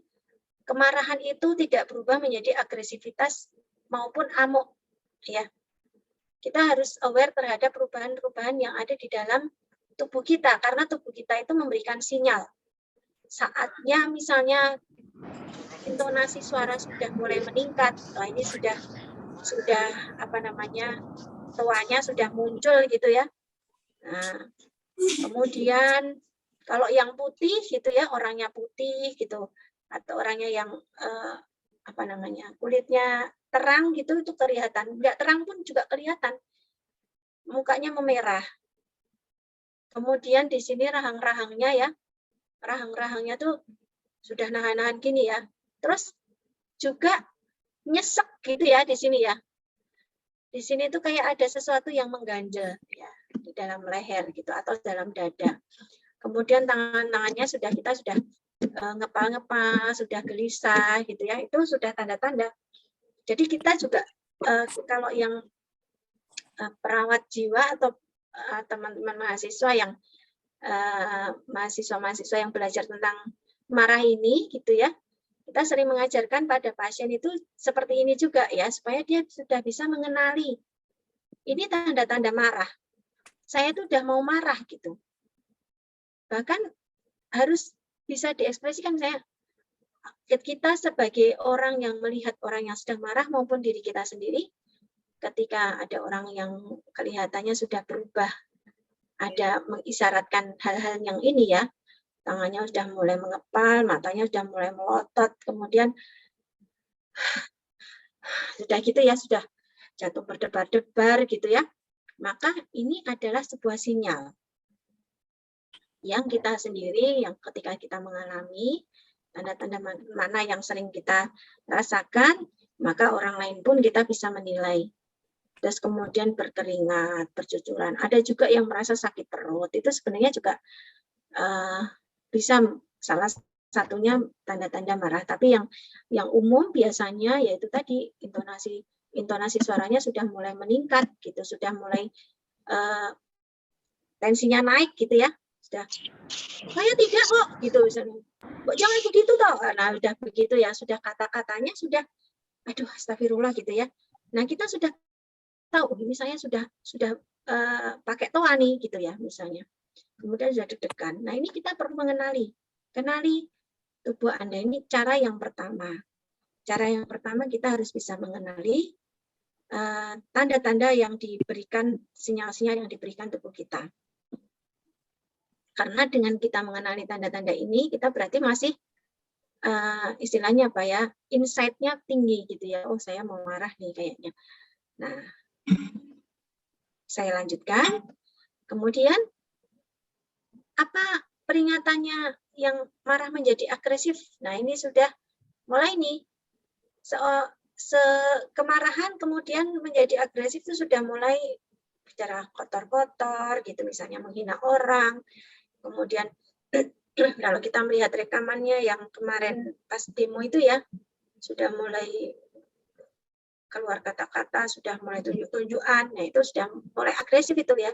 kemarahan itu tidak berubah menjadi agresivitas maupun amok ya. Kita harus aware terhadap perubahan-perubahan yang ada di dalam tubuh kita, karena tubuh kita itu memberikan sinyal. Saatnya misalnya intonasi suara sudah mulai meningkat, ini sudah tuanya sudah muncul gitu ya. Nah, kemudian kalau yang putih gitu ya, orangnya putih gitu, atau orangnya yang kulitnya terang gitu, itu kelihatan. Nggak terang pun juga kelihatan, mukanya memerah. Kemudian di sini rahang-rahangnya ya, rahang-rahangnya tuh sudah nahan-nahan gini ya. Terus juga nyesek gitu ya di sini ya. Di sini tuh kayak ada sesuatu yang mengganjel ya, di dalam leher gitu atau dalam dada. Kemudian tangan-tangannya kita sudah ngepal-ngepal, sudah gelisah gitu ya. Itu sudah tanda-tanda. Jadi kita juga kalau yang perawat jiwa atau teman-teman mahasiswa yang mahasiswa yang belajar tentang marah ini gitu ya, kita sering mengajarkan pada pasien itu seperti ini juga ya, supaya dia sudah bisa mengenali ini tanda-tanda marah. Saya itu udah mau marah gitu. Bahkan harus bisa diekspresikan. Kita sebagai orang yang melihat orang yang sedang marah maupun diri kita sendiri, ketika ada orang yang kelihatannya sudah berubah, ada mengisyaratkan hal-hal yang ini ya, tangannya sudah mulai mengepal, matanya sudah mulai melotot, kemudian sudah gitu ya, sudah jatuh berdebar-debar gitu ya, maka ini adalah sebuah sinyal yang kita sendiri, yang ketika kita mengalami tanda-tanda mana yang sering kita rasakan, maka orang lain pun kita bisa menilai. Terus kemudian berkeringat, bercucuran. Ada juga yang merasa sakit perut. Itu sebenarnya juga bisa salah satunya tanda-tanda marah. Tapi yang umum biasanya yaitu tadi intonasi suaranya sudah mulai meningkat, gitu, sudah mulai tensinya naik, gitu ya. Sudah, saya tidak kok, gitu misalnya. Jangan begitu toh. Nah, udah begitu ya, sudah kata-katanya sudah, aduh, astagfirullah gitu ya. Nah, kita sudah tahu ini saya sudah pakai toa nih gitu ya misalnya. Kemudian sudah deg-degan. Nah, ini kita perlu kenali tubuh Anda. Ini cara yang pertama. Cara yang pertama kita harus bisa mengenali tanda-tanda yang diberikan, sinyal-sinyal yang diberikan tubuh kita. Karena dengan kita mengenali tanda-tanda ini, kita berarti masih istilahnya apa ya, insight-nya tinggi gitu ya. Oh, saya mau marah nih kayaknya. Nah, saya lanjutkan. Kemudian, apa peringatannya yang marah menjadi agresif? Nah, ini sudah mulai nih. kemarahan kemudian menjadi agresif itu sudah mulai bicara kotor-kotor gitu, misalnya menghina orang. Kemudian kalau kita melihat rekamannya yang kemarin pas demo itu ya, sudah mulai keluar kata-kata, sudah mulai tunjuk-tunjukan, nah itu sudah mulai agresif itu ya.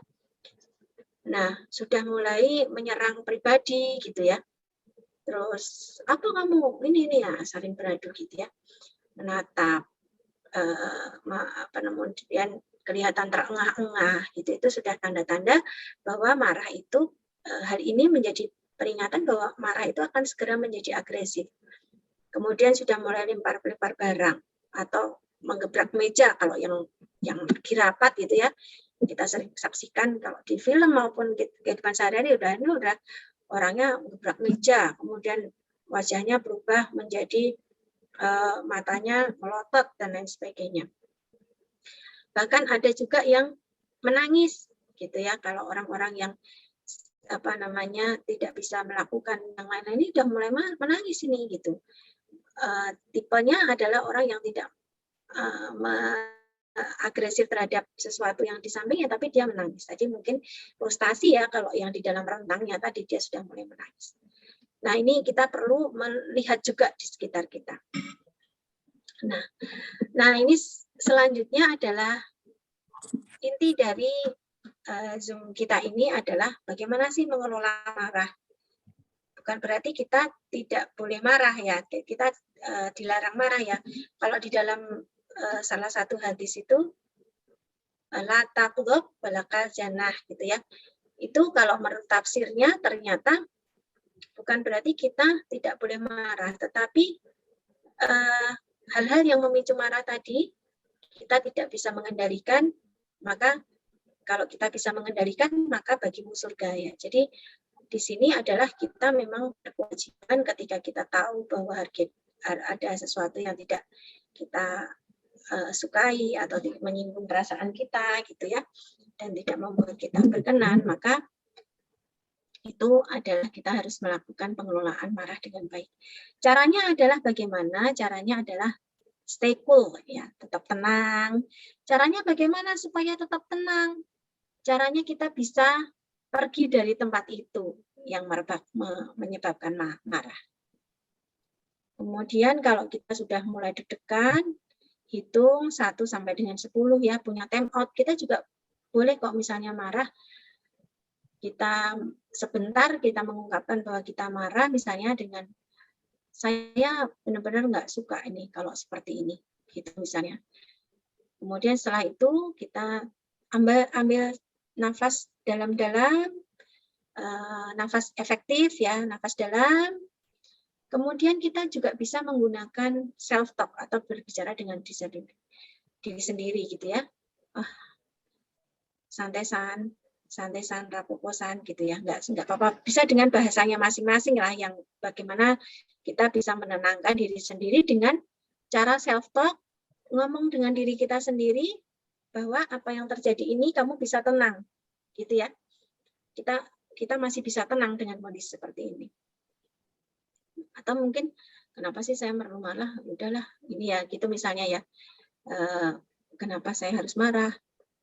Nah, sudah mulai menyerang pribadi gitu ya. Terus, apa kamu ini ya, saling beradu gitu ya. Menatap, kemudian kelihatan terengah-engah gitu. Itu sudah tanda-tanda bahwa marah itu hari ini menjadi peringatan bahwa marah itu akan segera menjadi agresif. Kemudian sudah mulai lempar-lempar barang atau menggebrak meja kalau yang lagi rapat gitu ya. Kita sering saksikan kalau di film maupun kehidupan sehari-hari udah orangnya menggebrak meja, kemudian wajahnya berubah menjadi matanya melotot dan lain sebagainya. Bahkan ada juga yang menangis gitu ya, kalau orang-orang yang tidak bisa melakukan yang lain-lain ini udah mulai menangis ini gitu. Tipenya adalah orang yang tidak agresif terhadap sesuatu yang di sampingnya, tapi dia menangis. Tadi mungkin frustasi ya, kalau yang di dalam rentangnya tadi dia sudah mulai menangis. Nah, ini kita perlu melihat juga di sekitar kita. Nah ini selanjutnya adalah inti dari Zoom kita ini adalah bagaimana sih mengelola marah. Bukan berarti kita tidak boleh marah ya, kita dilarang marah ya. Kalau di dalam salah satu hadis itu la taqdhab walakal jannah gitu ya. Itu kalau menurut tafsirnya ternyata bukan berarti kita tidak boleh marah, tetapi hal-hal yang memicu marah tadi kita tidak bisa mengendalikan, maka kalau kita bisa mengendalikan maka bagimu surga ya. Jadi di sini adalah kita memang berkewajiban ketika kita tahu bahwa ada sesuatu yang tidak kita sukai atau menyinggung perasaan kita gitu ya, dan tidak membuat kita berkenan, maka itu adalah kita harus melakukan pengelolaan marah dengan baik. Caranya adalah bagaimana? Caranya adalah stay cool ya, tetap tenang. Caranya bagaimana supaya tetap tenang? Caranya kita bisa pergi dari tempat itu yang menyebabkan marah. Kemudian kalau kita sudah mulai deg-degan, hitung 1 sampai dengan 10 ya, punya time out. Kita juga boleh kok misalnya marah, kita sebentar kita mengungkapkan bahwa kita marah misalnya dengan saya benar-benar nggak suka ini kalau seperti ini gitu misalnya. Kemudian setelah itu kita ambil nafas dalam-dalam, nafas efektif ya, nafas dalam. Kemudian kita juga bisa menggunakan self talk atau berbicara dengan diri sendiri gitu ya. Santai-san, rapopo-san gitu ya. Enggak apa-apa. Bisa dengan bahasanya masing-masing lah, yang bagaimana kita bisa menenangkan diri sendiri dengan cara self talk, ngomong dengan diri kita sendiri bahwa apa yang terjadi ini kamu bisa tenang. Gitu ya. Kita masih bisa tenang dengan kondisi seperti ini. Atau mungkin kenapa sih saya marah? Udahlah, ini ya gitu misalnya ya. Kenapa saya harus marah?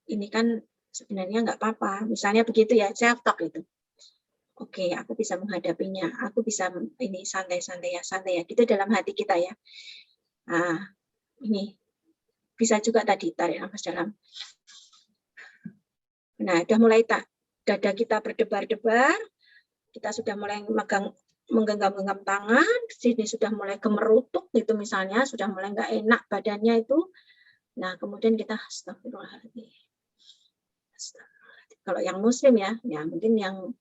Ini kan sebenarnya nggak apa-apa. Misalnya begitu ya, self talk itu. Oke, aku bisa menghadapinya. Aku bisa ini santai-santai ya. Gitu dalam hati kita ya. Nah, ini bisa juga tadi tarik nafas dalam. Nah, udah mulai dada kita berdebar-debar. Kita sudah mulai menggenggam-genggam tangan, sini sudah mulai gemerutuk gitu misalnya, sudah mulai nggak enak badannya itu. Nah, kemudian kita astagfirullahaladzim. Kalau yang muslim ya mungkin yang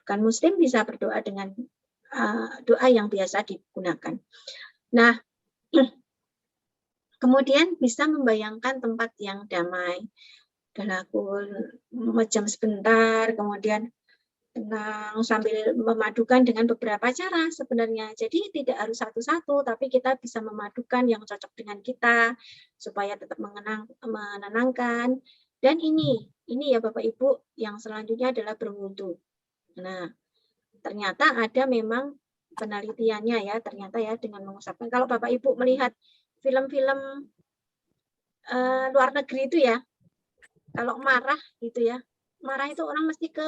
bukan muslim bisa berdoa dengan doa yang biasa digunakan. Nah, kemudian bisa membayangkan tempat yang damai. Dan aku memejam sebentar, kemudian tenang sambil memadukan dengan beberapa cara sebenarnya. Jadi tidak harus satu-satu, tapi kita bisa memadukan yang cocok dengan kita supaya tetap menenangkan. Dan ini ya Bapak Ibu, yang selanjutnya adalah berwudu. Nah, ternyata ada memang penelitiannya ya, ternyata ya dengan mengusapkan. Kalau Bapak Ibu melihat film-film luar negeri itu ya, kalau marah gitu ya, marah itu orang mesti ke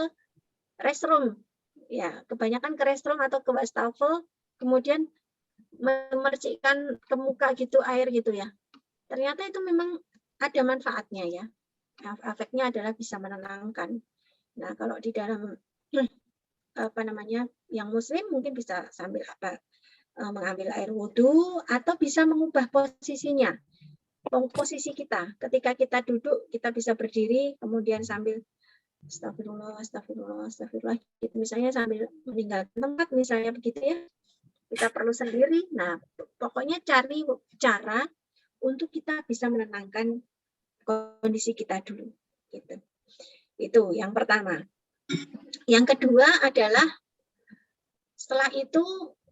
restroom, ya kebanyakan ke restroom atau ke wastafel, kemudian memercikkan ke muka gitu air gitu ya. Ternyata itu memang ada manfaatnya ya. Efeknya adalah bisa menenangkan. Nah, kalau di dalam apa namanya yang muslim mungkin bisa sambil mengambil air wudhu atau bisa mengubah posisinya. Posisi kita, ketika kita duduk kita bisa berdiri kemudian sambil astagfirullah, astagfirullah, astagfirullah, gitu. Misalnya sambil meninggalkan tempat misalnya begitu ya, kita perlu sendiri. Nah, pokoknya cari cara untuk kita bisa menenangkan kondisi kita dulu. Gitu. Itu yang pertama. Yang kedua adalah setelah itu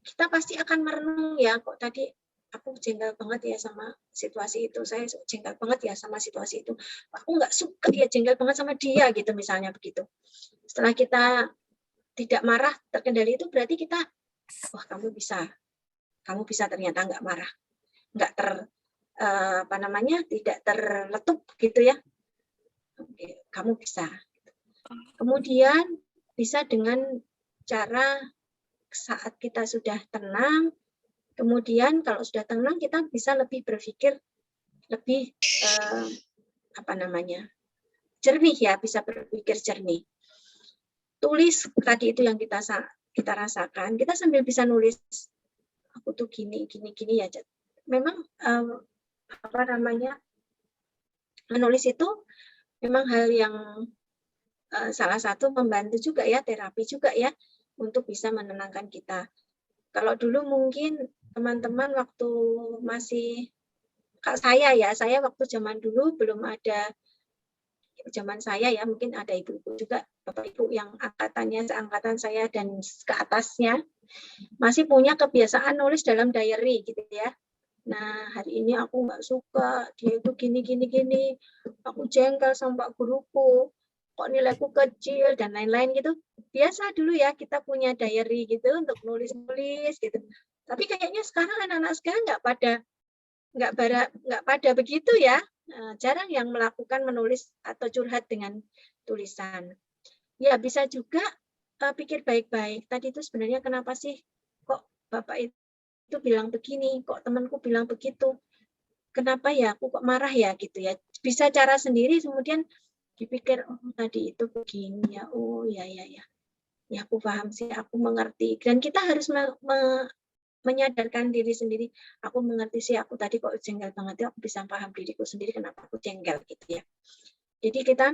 kita pasti akan merenung ya, kok tadi aku jengkel banget ya sama situasi itu, saya jengkel banget ya sama situasi itu, aku nggak suka ya jengkel banget sama dia gitu misalnya begitu. Setelah kita tidak marah terkendali itu berarti kita, wah kamu bisa ternyata nggak marah, nggak apa namanya tidak terletup gitu ya, kamu bisa. Kemudian bisa dengan cara saat kita sudah tenang, kemudian kalau sudah tenang kita bisa lebih berpikir lebih apa namanya jernih ya, bisa berpikir jernih. Tulis tadi itu yang kita rasakan, kita sambil bisa nulis, aku tuh gini ya. Memang apa namanya menulis itu memang hal yang salah satu membantu juga ya, terapi juga ya untuk bisa menenangkan kita. Kalau dulu mungkin teman-teman waktu masih saya waktu zaman dulu belum ada, zaman saya ya mungkin ada ibu-ibu juga, bapak ibu yang angkatannya seangkatan saya dan ke atasnya masih punya kebiasaan nulis dalam diary gitu ya. Nah hari ini aku nggak suka dia itu gini, aku jengkel sama pak guruku, kok nilaiku kecil dan lain-lain gitu. Biasa dulu ya kita punya diary gitu untuk nulis-nulis gitu. Tapi kayaknya sekarang anak-anak sekarang nggak pada begitu ya. Jarang yang melakukan menulis atau curhat dengan tulisan. Ya bisa juga pikir baik-baik. Tadi itu sebenarnya kenapa sih kok bapak itu bilang begini, kok temanku bilang begitu. Kenapa ya aku kok marah ya gitu ya. Bisa cara sendiri kemudian dipikir, oh tadi itu begini ya, oh ya. Ya aku paham sih, aku mengerti. Dan kita harus menyadarkan diri sendiri, aku mengerti sih, aku tadi kok jengkel banget ya, aku bisa paham diriku sendiri kenapa aku jengkel gitu ya. Jadi kita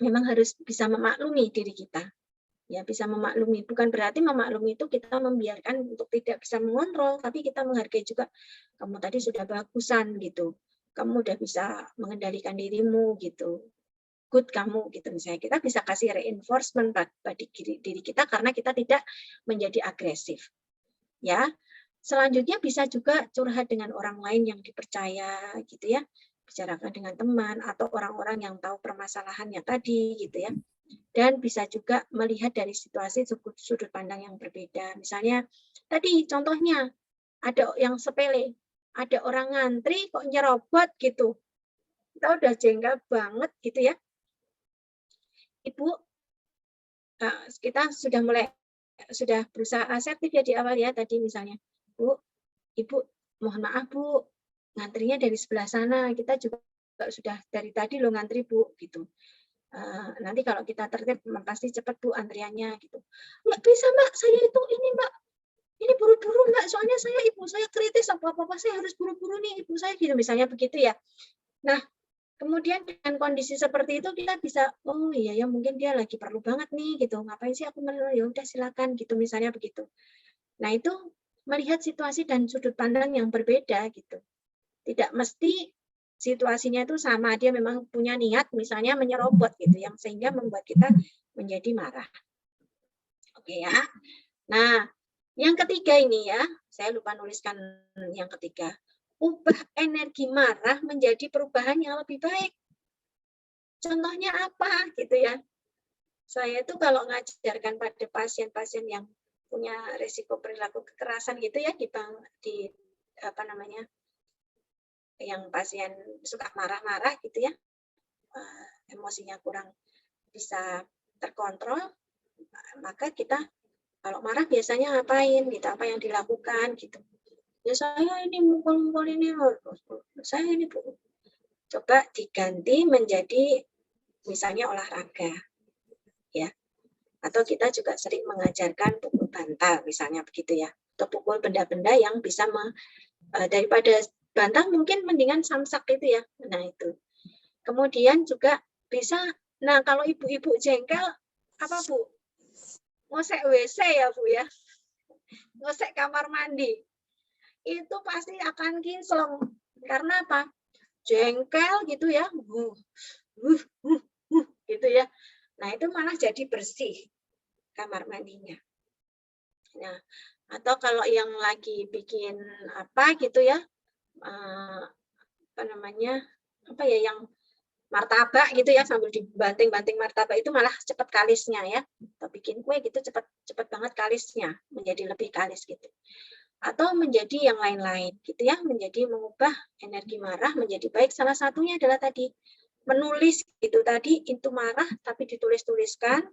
memang harus bisa memaklumi diri kita. Ya, bisa memaklumi. Bukan berarti memaklumi itu kita membiarkan untuk tidak bisa mengontrol, tapi kita menghargai juga, kamu tadi sudah bagusan gitu. Kamu udah bisa mengendalikan dirimu gitu. Good kamu gitu misalnya. Kita bisa kasih reinforcement pada diri kita karena kita tidak menjadi agresif. Ya, selanjutnya bisa juga curhat dengan orang lain yang dipercaya gitu ya, bicarakan dengan teman atau orang-orang yang tahu permasalahannya tadi gitu ya, dan bisa juga melihat dari situasi sudut pandang yang berbeda. Misalnya tadi contohnya ada yang sepele, ada orang ngantri kok nyerobot gitu, kita udah jengkel banget gitu ya, ibu, kita sudah berusaha asertif ya di awal ya tadi misalnya, Bu, Ibu mohon maaf Bu, ngantrinya dari sebelah sana, kita juga sudah dari tadi lo ngantri Bu gitu. Nanti kalau kita tertib pasti cepat Bu antriannya gitu. Nggak bisa Mbak, saya itu ini Mbak, ini buru-buru Mbak, soalnya saya ibu saya kritis apa-apa saya harus buru-buru nih ibu saya gitu misalnya begitu ya. Nah kemudian dengan kondisi seperti itu kita bisa, oh iya ya mungkin dia lagi perlu banget nih gitu, ngapain sih aku ya udah silakan gitu misalnya begitu. Nah itu melihat situasi dan sudut pandang yang berbeda gitu. Tidak mesti situasinya itu sama, dia memang punya niat misalnya menyerobot gitu yang sehingga membuat kita menjadi marah. Oke ya. Nah, yang ketiga ini ya, saya lupa nuliskan yang ketiga. Ubah energi marah menjadi perubahan yang lebih baik. Contohnya apa gitu ya? Saya itu kalau ngajarkan pada pasien-pasien yang punya risiko perilaku kekerasan gitu ya di apa namanya, yang pasien suka marah-marah gitu ya, emosinya kurang bisa terkontrol, maka kita kalau marah biasanya ngapain gitu, apa yang dilakukan gitu. Ya saya ini mukul-mukul ini, saya ini Bu. Coba diganti menjadi misalnya olahraga, ya. Atau kita juga sering mengajarkan pukul bantal misalnya begitu ya, atau pukul benda-benda yang bisa daripada bantal mungkin mendingan samsak itu ya. Nah itu. Kemudian juga bisa, nah kalau ibu-ibu jengkel apa Bu? Ngosek WC ya Bu ya, ngosek kamar mandi. Itu pasti akan kinclong. Karena apa? Jengkel gitu ya, gitu ya. Nah itu malah jadi bersih kamar mandinya. Nah, atau kalau yang lagi bikin apa gitu ya, apa namanya, apa ya, yang martabak gitu ya, sambil dibanting-banting martabak itu malah cepat kalisnya ya. Atau bikin kue gitu cepat banget kalisnya, menjadi lebih kalis gitu. Atau menjadi yang lain-lain gitu ya, menjadi mengubah energi marah menjadi baik. Salah satunya adalah tadi menulis gitu tadi, itu marah tapi ditulis-tuliskan,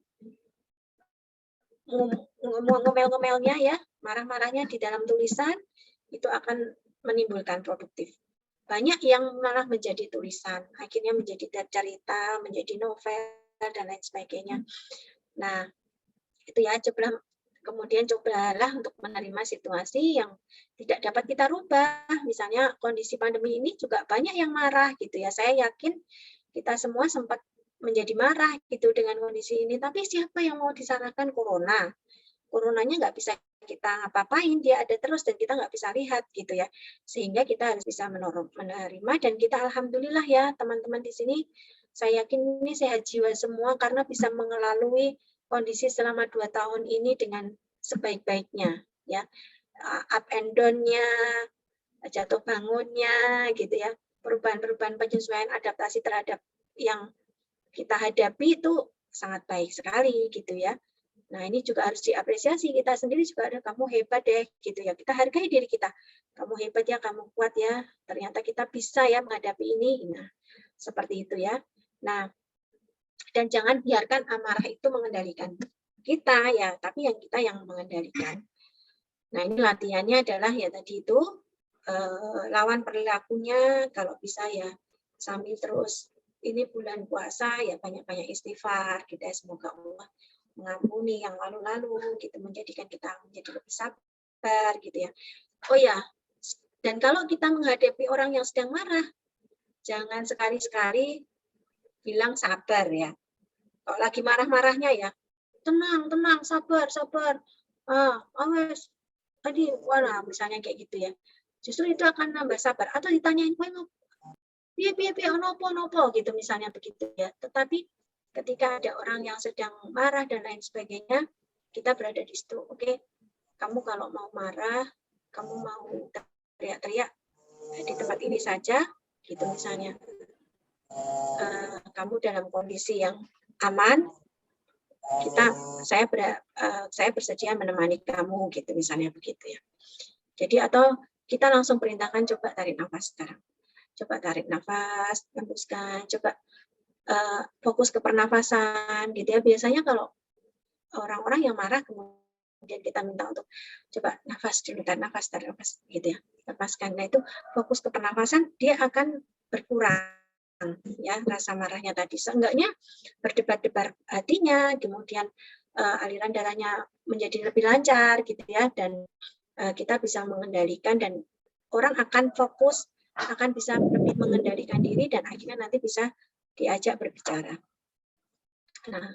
ngomel-ngomelnya ya, marah-marahnya di dalam tulisan, itu akan menimbulkan produktif. Banyak yang malah menjadi tulisan, akhirnya menjadi cerita, menjadi novel, dan lain sebagainya. Nah, itu ya, kemudian cobalah untuk menerima situasi yang tidak dapat kita rubah. Misalnya kondisi pandemi ini juga banyak yang marah gitu ya. Saya yakin kita semua sempat menjadi marah gitu dengan kondisi ini. Tapi siapa yang mau disalahkan corona? Coronanya nggak bisa kita apa-apain, dia ada terus dan kita nggak bisa lihat gitu ya. Sehingga kita harus bisa menerima, dan kita alhamdulillah ya teman-teman di sini, saya yakin ini sehat jiwa semua karena bisa mengelalui kondisi selama 2 tahun ini dengan sebaik-baiknya ya. Up and down-nya, jatuh bangunnya gitu ya. Perubahan-perubahan penyesuaian adaptasi terhadap yang kita hadapi itu sangat baik sekali gitu ya. Nah, ini juga harus diapresiasi, kita sendiri juga ada, kamu hebat deh gitu ya. Kita hargai diri kita. Kamu hebat ya, kamu kuat ya. Ternyata kita bisa ya menghadapi ini. Nah, seperti itu ya. Nah, dan jangan biarkan amarah itu mengendalikan kita ya, tapi yang kita yang mengendalikan. Nah, ini latihannya adalah ya tadi itu lawan perilakunya, kalau bisa ya sambil terus ini bulan puasa ya banyak-banyak istighfar gitu ya, semoga Allah mengampuni yang lalu-lalu gitu, menjadikan kita menjadi lebih sabar gitu ya. Oh ya, dan kalau kita menghadapi orang yang sedang marah, jangan sekali-sekali bilang sabar ya. Kalau lagi marah-marahnya ya, tenang, sabar. Awes, tadi wala misalnya kayak gitu ya. Justru itu akan nambah sabar. Atau ditanyain, piye nopo gitu misalnya begitu ya. Tetapi ketika ada orang yang sedang marah dan lain sebagainya, kita berada di situ. Oke, kamu kalau mau marah, kamu mau teriak-teriak di tempat ini saja, gitu misalnya. Kamu dalam kondisi yang aman, saya bersedia menemani kamu, gitu misalnya begitu ya. Jadi atau kita langsung perintahkan, coba tarik nafas sekarang. Coba tarik nafas, hembuskan, coba fokus ke pernafasan gitu ya. Biasanya kalau orang-orang yang marah kemudian kita minta untuk coba nafas dulu, tarik nafas gitu ya, lepaskan. Nah itu fokus ke pernafasan, dia akan berkurang ya rasa marahnya tadi. Seenggaknya berdebar-debar hatinya, kemudian aliran darahnya menjadi lebih lancar gitu ya, dan kita bisa mengendalikan, dan orang akan fokus, akan bisa lebih mengendalikan diri, dan akhirnya nanti bisa diajak berbicara. Nah,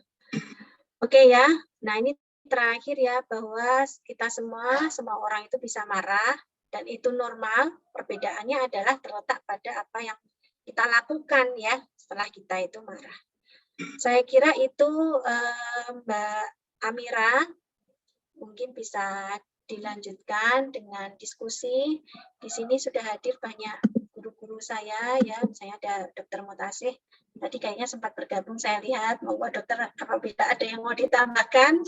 oke ya. Nah, ini terakhir ya, bahwa kita semua orang itu bisa marah, dan itu normal. Perbedaannya adalah terletak pada apa yang kita lakukan ya setelah kita itu marah. Saya kira itu Mbak Amira, mungkin bisa dilanjutkan dengan diskusi. Di sini sudah hadir banyak guru-guru saya ya, misalnya ada Dr. Mutasih Tadi kayaknya sempat bergabung, saya lihat. Monggo dokter, apabila ada yang mau ditambahkan,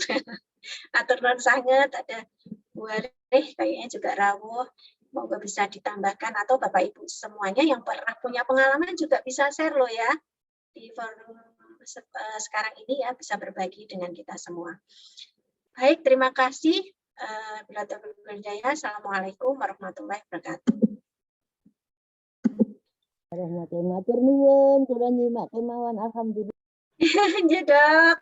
atau non sangat, ada Bu Arih, kayaknya juga rawuh, monggo bisa ditambahkan, atau Bapak Ibu semuanya yang pernah punya pengalaman juga bisa share loh ya, di forum sekarang ini ya, bisa berbagi dengan kita semua. Baik, terima kasih. Bila berjaya, Assalamualaikum warahmatullahi wabarakatuh. Matur nuwun, kula nyimak kemawon alhamdulillah. Ya, Dok.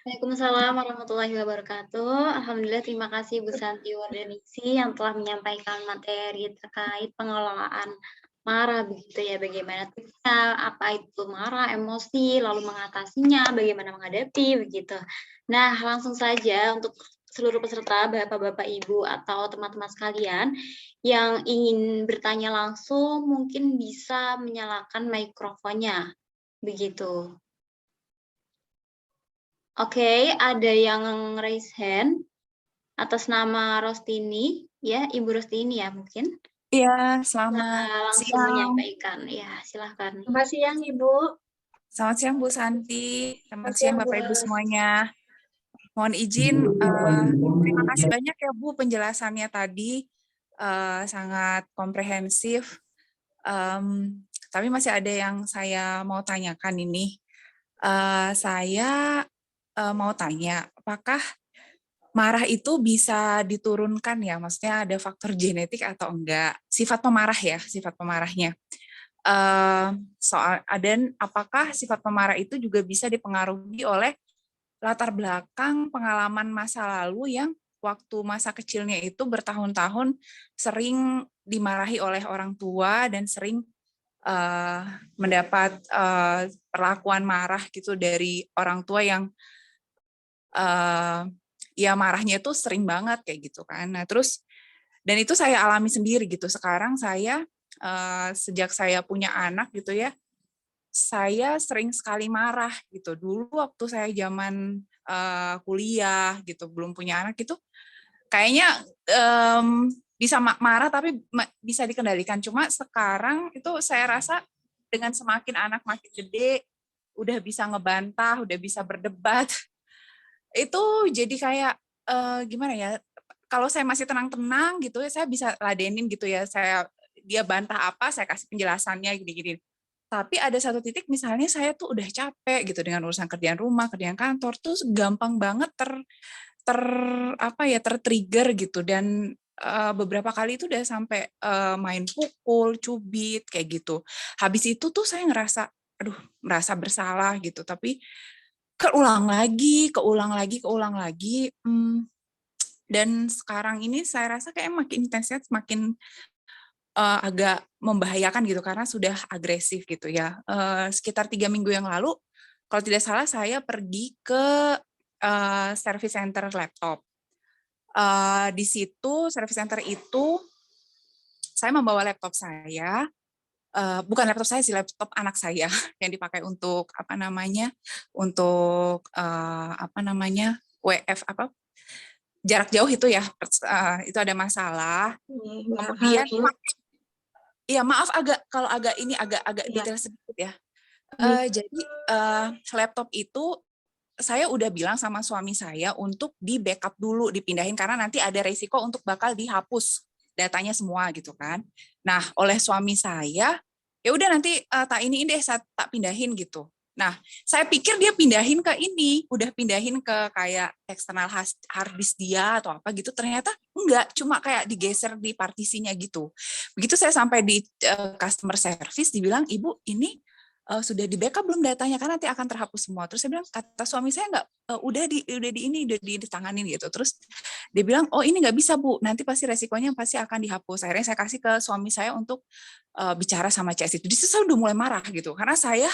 Waalaikumsalam warahmatullahi wabarakatuh. Alhamdulillah, terima kasih Bu Santi Wardaningsi yang telah menyampaikan materi terkait pengelolaan marah begitu ya, bagaimana tipsnya, apa itu marah, emosi, lalu mengatasinya, bagaimana menghadapi begitu. Nah, langsung saja untuk seluruh peserta, Bapak-bapak, Ibu atau teman-teman sekalian yang ingin bertanya langsung mungkin bisa menyalakan mikrofonnya begitu. Oke, ada yang raise hand atas nama Rostini, ya, Ibu Rostini ya mungkin. Iya, selamat langsung siang. menyampaikan, ya silahkan. Selamat siang Ibu. Selamat siang Bu Santi, selamat Selamat siang siang, Bapak Bu. Ibu semuanya. Mohon izin, terima kasih banyak ya Bu penjelasannya tadi, sangat komprehensif. Tapi masih ada yang saya mau tanyakan ini. Saya mau tanya, apakah marah itu bisa diturunkan ya? Maksudnya ada faktor genetik atau enggak? Sifat pemarah ya, sifat pemarahnya. Dan apakah sifat pemarah itu juga bisa dipengaruhi oleh latar belakang pengalaman masa lalu yang waktu masa kecilnya itu bertahun-tahun sering dimarahi oleh orang tua dan sering mendapat perlakuan marah gitu dari orang tua yang ya marahnya itu sering banget kayak gitu kan. Nah terus, dan itu saya alami sendiri gitu. Sekarang saya sejak saya punya anak gitu ya, saya sering sekali marah gitu. Dulu waktu saya zaman kuliah gitu, belum punya anak gitu, kayaknya bisa marah tapi bisa dikendalikan. Cuma sekarang itu saya rasa dengan semakin anak makin gede, udah bisa ngebantah, udah bisa berdebat, itu jadi kayak gimana ya? Kalau saya masih tenang-tenang gitu ya, saya bisa ladenin gitu ya. Dia bantah apa, saya kasih penjelasannya gini-gini. Tapi ada satu titik misalnya saya tuh udah capek gitu dengan urusan kerjaan rumah, kerjaan kantor, tuh gampang banget tertrigger gitu, dan beberapa kali itu udah sampai main pukul, cubit kayak gitu. Habis itu tuh saya ngerasa merasa bersalah gitu, tapi keulang lagi. Dan sekarang ini saya rasa kayak makin intensnya makin agak membahayakan gitu karena sudah agresif gitu ya. Sekitar 3 minggu yang lalu, kalau tidak salah saya pergi ke service center laptop. Di situ service center itu saya membawa laptop saya, bukan laptop saya sih, laptop anak saya yang dipakai untuk WF jarak jauh itu ya, itu ada masalah. Kemudian iya maaf kalau agak detail sedikit ya. Jadi laptop itu saya udah bilang sama suami saya untuk di backup dulu, dipindahin karena nanti ada resiko untuk bakal dihapus datanya semua gitu kan. Nah, oleh suami saya, ya udah nanti tak pindahin gitu. Nah, saya pikir dia pindahin ke ini, udah pindahin ke kayak eksternal hard disk dia atau apa gitu. Ternyata enggak, cuma kayak digeser di partisinya gitu. Begitu saya sampai di customer service, dibilang, "Ibu, ini sudah di backup belum datanya, kan nanti akan terhapus semua." Terus saya bilang, kata suami saya enggak, udah ditanganin gitu. Terus dia bilang, "Oh ini nggak bisa Bu, nanti pasti resikonya pasti akan dihapus." Akhirnya saya kasih ke suami saya untuk bicara sama CS itu. Di situ saya udah mulai marah gitu, karena saya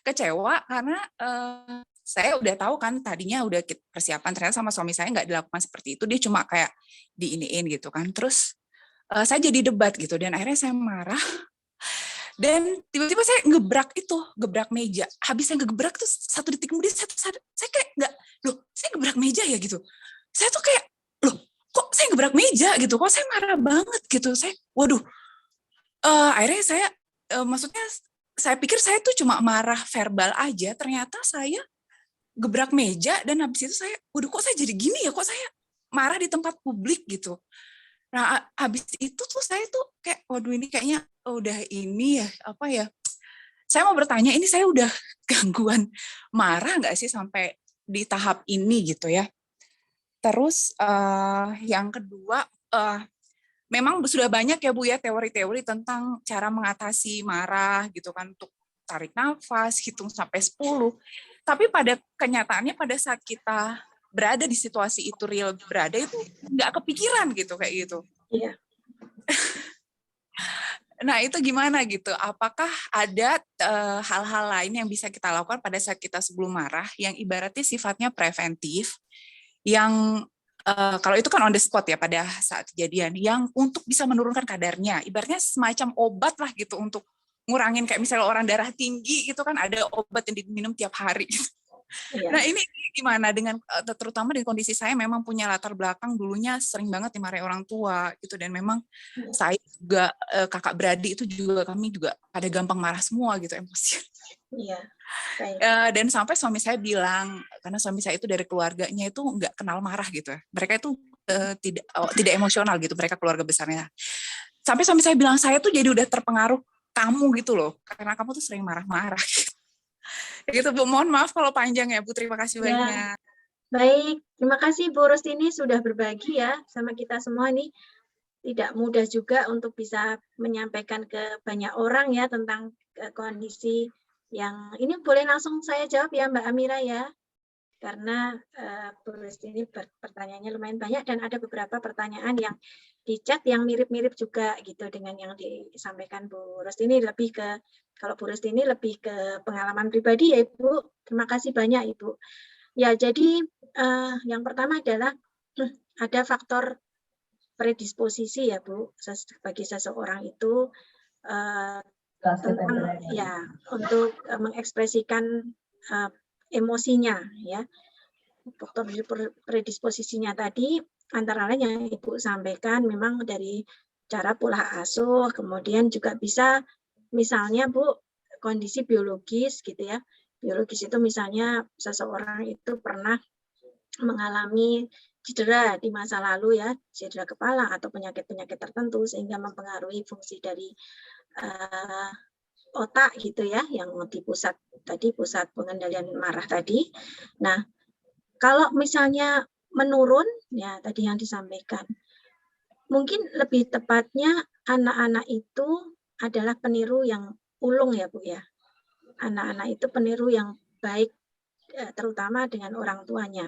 kecewa karena saya udah tahu kan tadinya udah persiapan, ternyata sama suami saya nggak dilakukan seperti itu, dia cuma kayak diiniin gitu kan. Terus saya jadi debat gitu, dan akhirnya saya marah. Dan tiba-tiba saya gebrak meja. Habis saya gebrak tuh 1 detik kemudian saya kayak saya gebrak meja ya gitu. Saya tuh kayak, kok saya gebrak meja gitu, kok saya marah banget gitu. Akhirnya saya, maksudnya saya pikir saya tuh cuma marah verbal aja, ternyata saya gebrak meja dan habis itu saya, waduh kok saya jadi gini ya, kok saya marah di tempat publik gitu. Nah, habis itu tuh saya tuh kayak, waduh ini kayaknya udah ini ya, apa ya, saya mau bertanya, ini saya udah gangguan marah nggak sih sampai di tahap ini gitu ya. Terus yang kedua, memang sudah banyak ya Bu ya teori-teori tentang cara mengatasi marah gitu kan, untuk tarik nafas, hitung sampai 10. Tapi pada kenyataannya pada saat kita berada di situasi itu, real berada, itu nggak kepikiran gitu kayak gitu. Iya. Nah itu gimana gitu? Apakah ada hal-hal lain yang bisa kita lakukan pada saat kita sebelum marah yang ibaratnya sifatnya preventif, yang kalau itu kan on the spot ya pada saat kejadian, yang untuk bisa menurunkan kadarnya, ibaratnya semacam obat lah gitu untuk ngurangin, kayak misalnya orang darah tinggi gitu kan ada obat yang diminum tiap hari. Iya. Nah ini gimana dengan terutama di kondisi saya memang punya latar belakang dulunya sering banget dimarahi orang tua gitu, dan memang saya juga kakak beradik itu juga kami juga pada gampang marah semua gitu, emosi. Iya. Baik. Dan sampai suami saya bilang, karena suami saya itu dari keluarganya itu nggak kenal marah gitu, mereka itu tidak emosional gitu, mereka keluarga besarnya. Sampai suami saya bilang, saya tuh jadi udah terpengaruh kamu gitu loh, karena kamu tuh sering marah-marah. Gitu Bu, mohon maaf kalau panjang ya Bu, terima kasih banyak. Baik, terima kasih Bu Rustini sudah berbagi ya sama kita semua nih. Tidak mudah juga untuk bisa menyampaikan ke banyak orang ya tentang kondisi yang ini. Boleh langsung saya jawab ya Mbak Amira ya, karena Bu Rustini pertanyaannya lumayan banyak dan ada beberapa pertanyaan yang di chat yang mirip-mirip juga gitu dengan yang disampaikan Bu Rustini. Lebih ke, kalau Bu Rustini lebih ke pengalaman pribadi ya Ibu. Terima kasih banyak Ibu. Ya, jadi yang pertama adalah ada faktor predisposisi ya Bu, bagi seseorang itu tentang ya untuk mengekspresikan emosinya ya. Faktor predisposisinya tadi antara lain yang Ibu sampaikan memang dari cara pola asuh, kemudian juga bisa misalnya Bu kondisi biologis gitu ya. Biologis itu misalnya seseorang itu pernah mengalami cedera di masa lalu ya, cedera kepala atau penyakit-penyakit tertentu sehingga mempengaruhi fungsi dari otak gitu ya, yang di pusat tadi, pusat pengendalian marah tadi. Nah, kalau misalnya menurun ya tadi yang disampaikan, mungkin lebih tepatnya anak-anak itu adalah peniru yang ulung ya Bu ya. Anak-anak itu peniru yang baik, terutama dengan orang tuanya.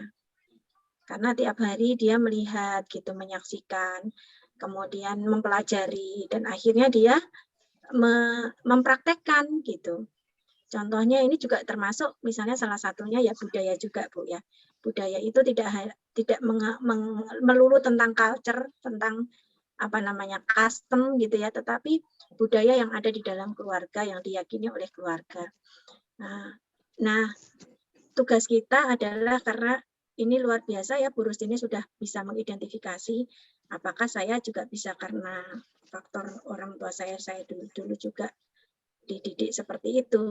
Karena tiap hari dia melihat gitu, menyaksikan, kemudian mempelajari, dan akhirnya dia mempraktekkan gitu. Contohnya ini juga termasuk misalnya salah satunya ya budaya juga Bu ya. Budaya itu tidak melulu tentang culture, tentang apa namanya custom gitu ya, tetapi budaya yang ada di dalam keluarga yang diyakini oleh keluarga. Nah, tugas kita adalah, karena ini luar biasa ya Bu Rustini sudah bisa mengidentifikasi apakah saya juga bisa karena faktor orang tua saya dulu juga dididik seperti itu.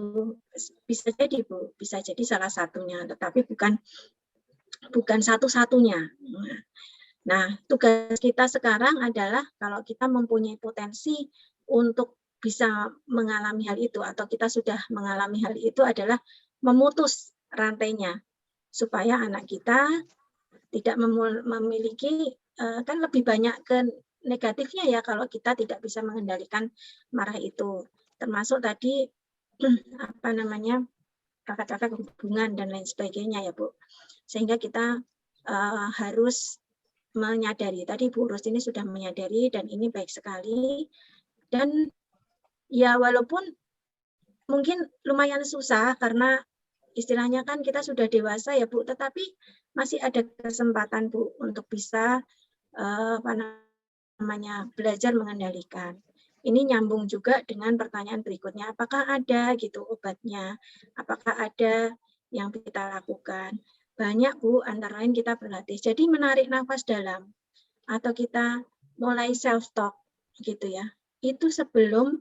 Bisa jadi Bu, bisa jadi salah satunya, tetapi bukan satu-satunya. Nah, tugas kita sekarang adalah kalau kita mempunyai potensi untuk bisa mengalami hal itu atau kita sudah mengalami hal itu adalah memutus rantainya supaya anak kita tidak memiliki, kan lebih banyak ke negatifnya ya kalau kita tidak bisa mengendalikan marah itu, termasuk tadi apa namanya kakak-kakak hubungan dan lain sebagainya ya Bu, sehingga kita harus menyadari, tadi Bu Rustini sudah menyadari dan ini baik sekali. Dan ya walaupun mungkin lumayan susah karena istilahnya kan kita sudah dewasa ya Bu, tetapi masih ada kesempatan Bu untuk bisa apa namanya belajar mengendalikan. Ini nyambung juga dengan pertanyaan berikutnya, apakah ada gitu obatnya, apakah ada yang kita lakukan. Banyak Bu, antara lain kita berlatih. Jadi menarik nafas dalam atau kita mulai self-talk gitu ya. Itu sebelum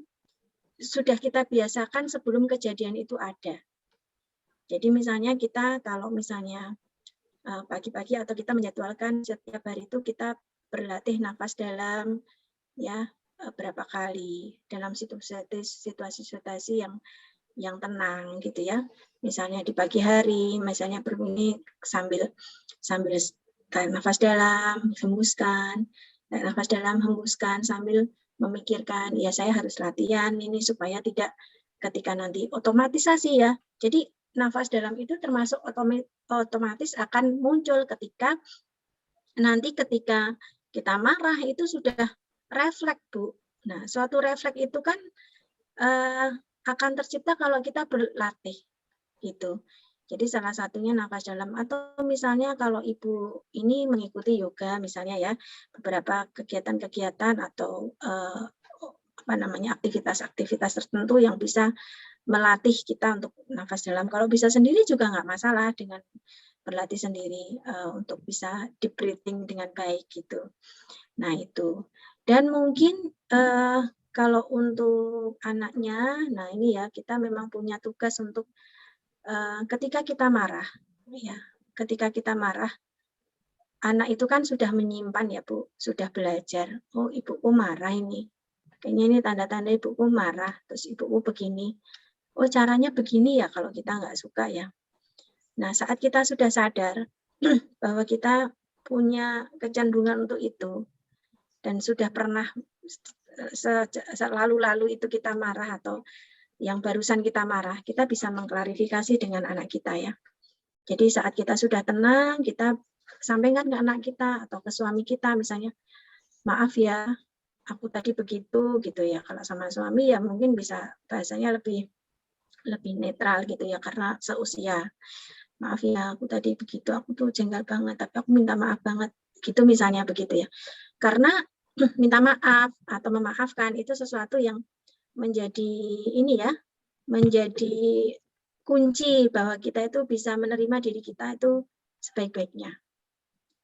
sudah kita biasakan sebelum kejadian itu ada. Jadi misalnya kita kalau misalnya pagi-pagi atau kita menjadwalkan setiap hari itu kita berlatih nafas dalam ya berapa kali dalam situasi-situasi yang tenang gitu ya. Misalnya di pagi hari, misalnya berbunyi sambil tarik nafas dalam, hembuskan, tarik nafas dalam, hembuskan sambil memikirkan ya saya harus latihan ini supaya tidak ketika nanti otomatisasi ya. Jadi nafas dalam itu termasuk otomatis akan muncul ketika kita marah itu sudah refleks, Bu. Nah, suatu refleks itu kan akan tercipta kalau kita berlatih gitu. Jadi salah satunya nafas dalam atau misalnya kalau Ibu ini mengikuti yoga misalnya ya, beberapa kegiatan-kegiatan atau aktivitas-aktivitas tertentu yang bisa melatih kita untuk nafas dalam. Kalau bisa sendiri juga nggak masalah dengan berlatih sendiri untuk bisa deep breathing dengan baik gitu. Nah itu. Dan mungkin kalau untuk anaknya, nah ini ya kita memang punya tugas untuk ketika kita marah, ya ketika kita marah, anak itu kan sudah menyimpan ya Bu, sudah belajar. Oh ibuku marah ini, kayaknya ini tanda-tanda ibuku marah, terus ibuku begini. Oh caranya begini ya kalau kita nggak suka ya. Nah saat kita sudah sadar bahwa kita punya kecenderungan untuk itu dan sudah pernah lalu itu kita marah atau yang barusan kita marah, kita bisa mengklarifikasi dengan anak kita ya. Jadi saat kita sudah tenang, kita sampaikan ke anak kita atau ke suami kita misalnya, maaf ya, aku tadi begitu gitu ya. Kalau sama suami ya mungkin bisa bahasanya lebih netral gitu ya karena seusia. Maaf ya, aku tadi begitu, aku tuh jengkel banget, tapi aku minta maaf banget. Gitu misalnya begitu ya. Karena minta maaf atau memaafkan itu sesuatu yang menjadi menjadi kunci bahwa kita itu bisa menerima diri kita itu sebaik-baiknya.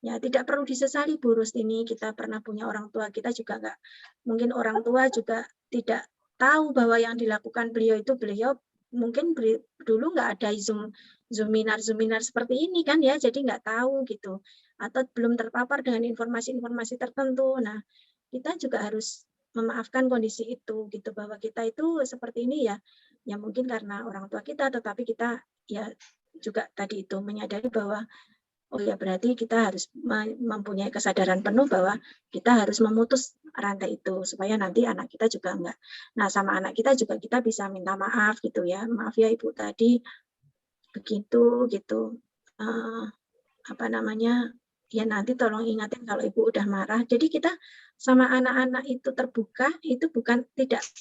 Ya, tidak perlu disesali Bu Rustini, kita pernah punya orang tua, kita juga enggak, mungkin orang tua juga tidak tahu bahwa yang dilakukan beliau mungkin dulu nggak ada Zoominar seperti ini kan ya, jadi nggak tahu gitu. Atau belum terpapar dengan informasi-informasi tertentu. Nah, kita juga harus memaafkan kondisi itu gitu, bahwa kita itu seperti ini ya mungkin karena orang tua kita, tetapi kita ya juga tadi itu menyadari bahwa oh ya berarti kita harus mempunyai kesadaran penuh bahwa kita harus memutus rantai itu supaya nanti anak kita juga enggak. Nah sama anak kita juga kita bisa minta maaf gitu ya, maaf ya Ibu tadi begitu gitu. Ya nanti tolong ingatin kalau Ibu udah marah. Jadi kita sama anak-anak itu terbuka, itu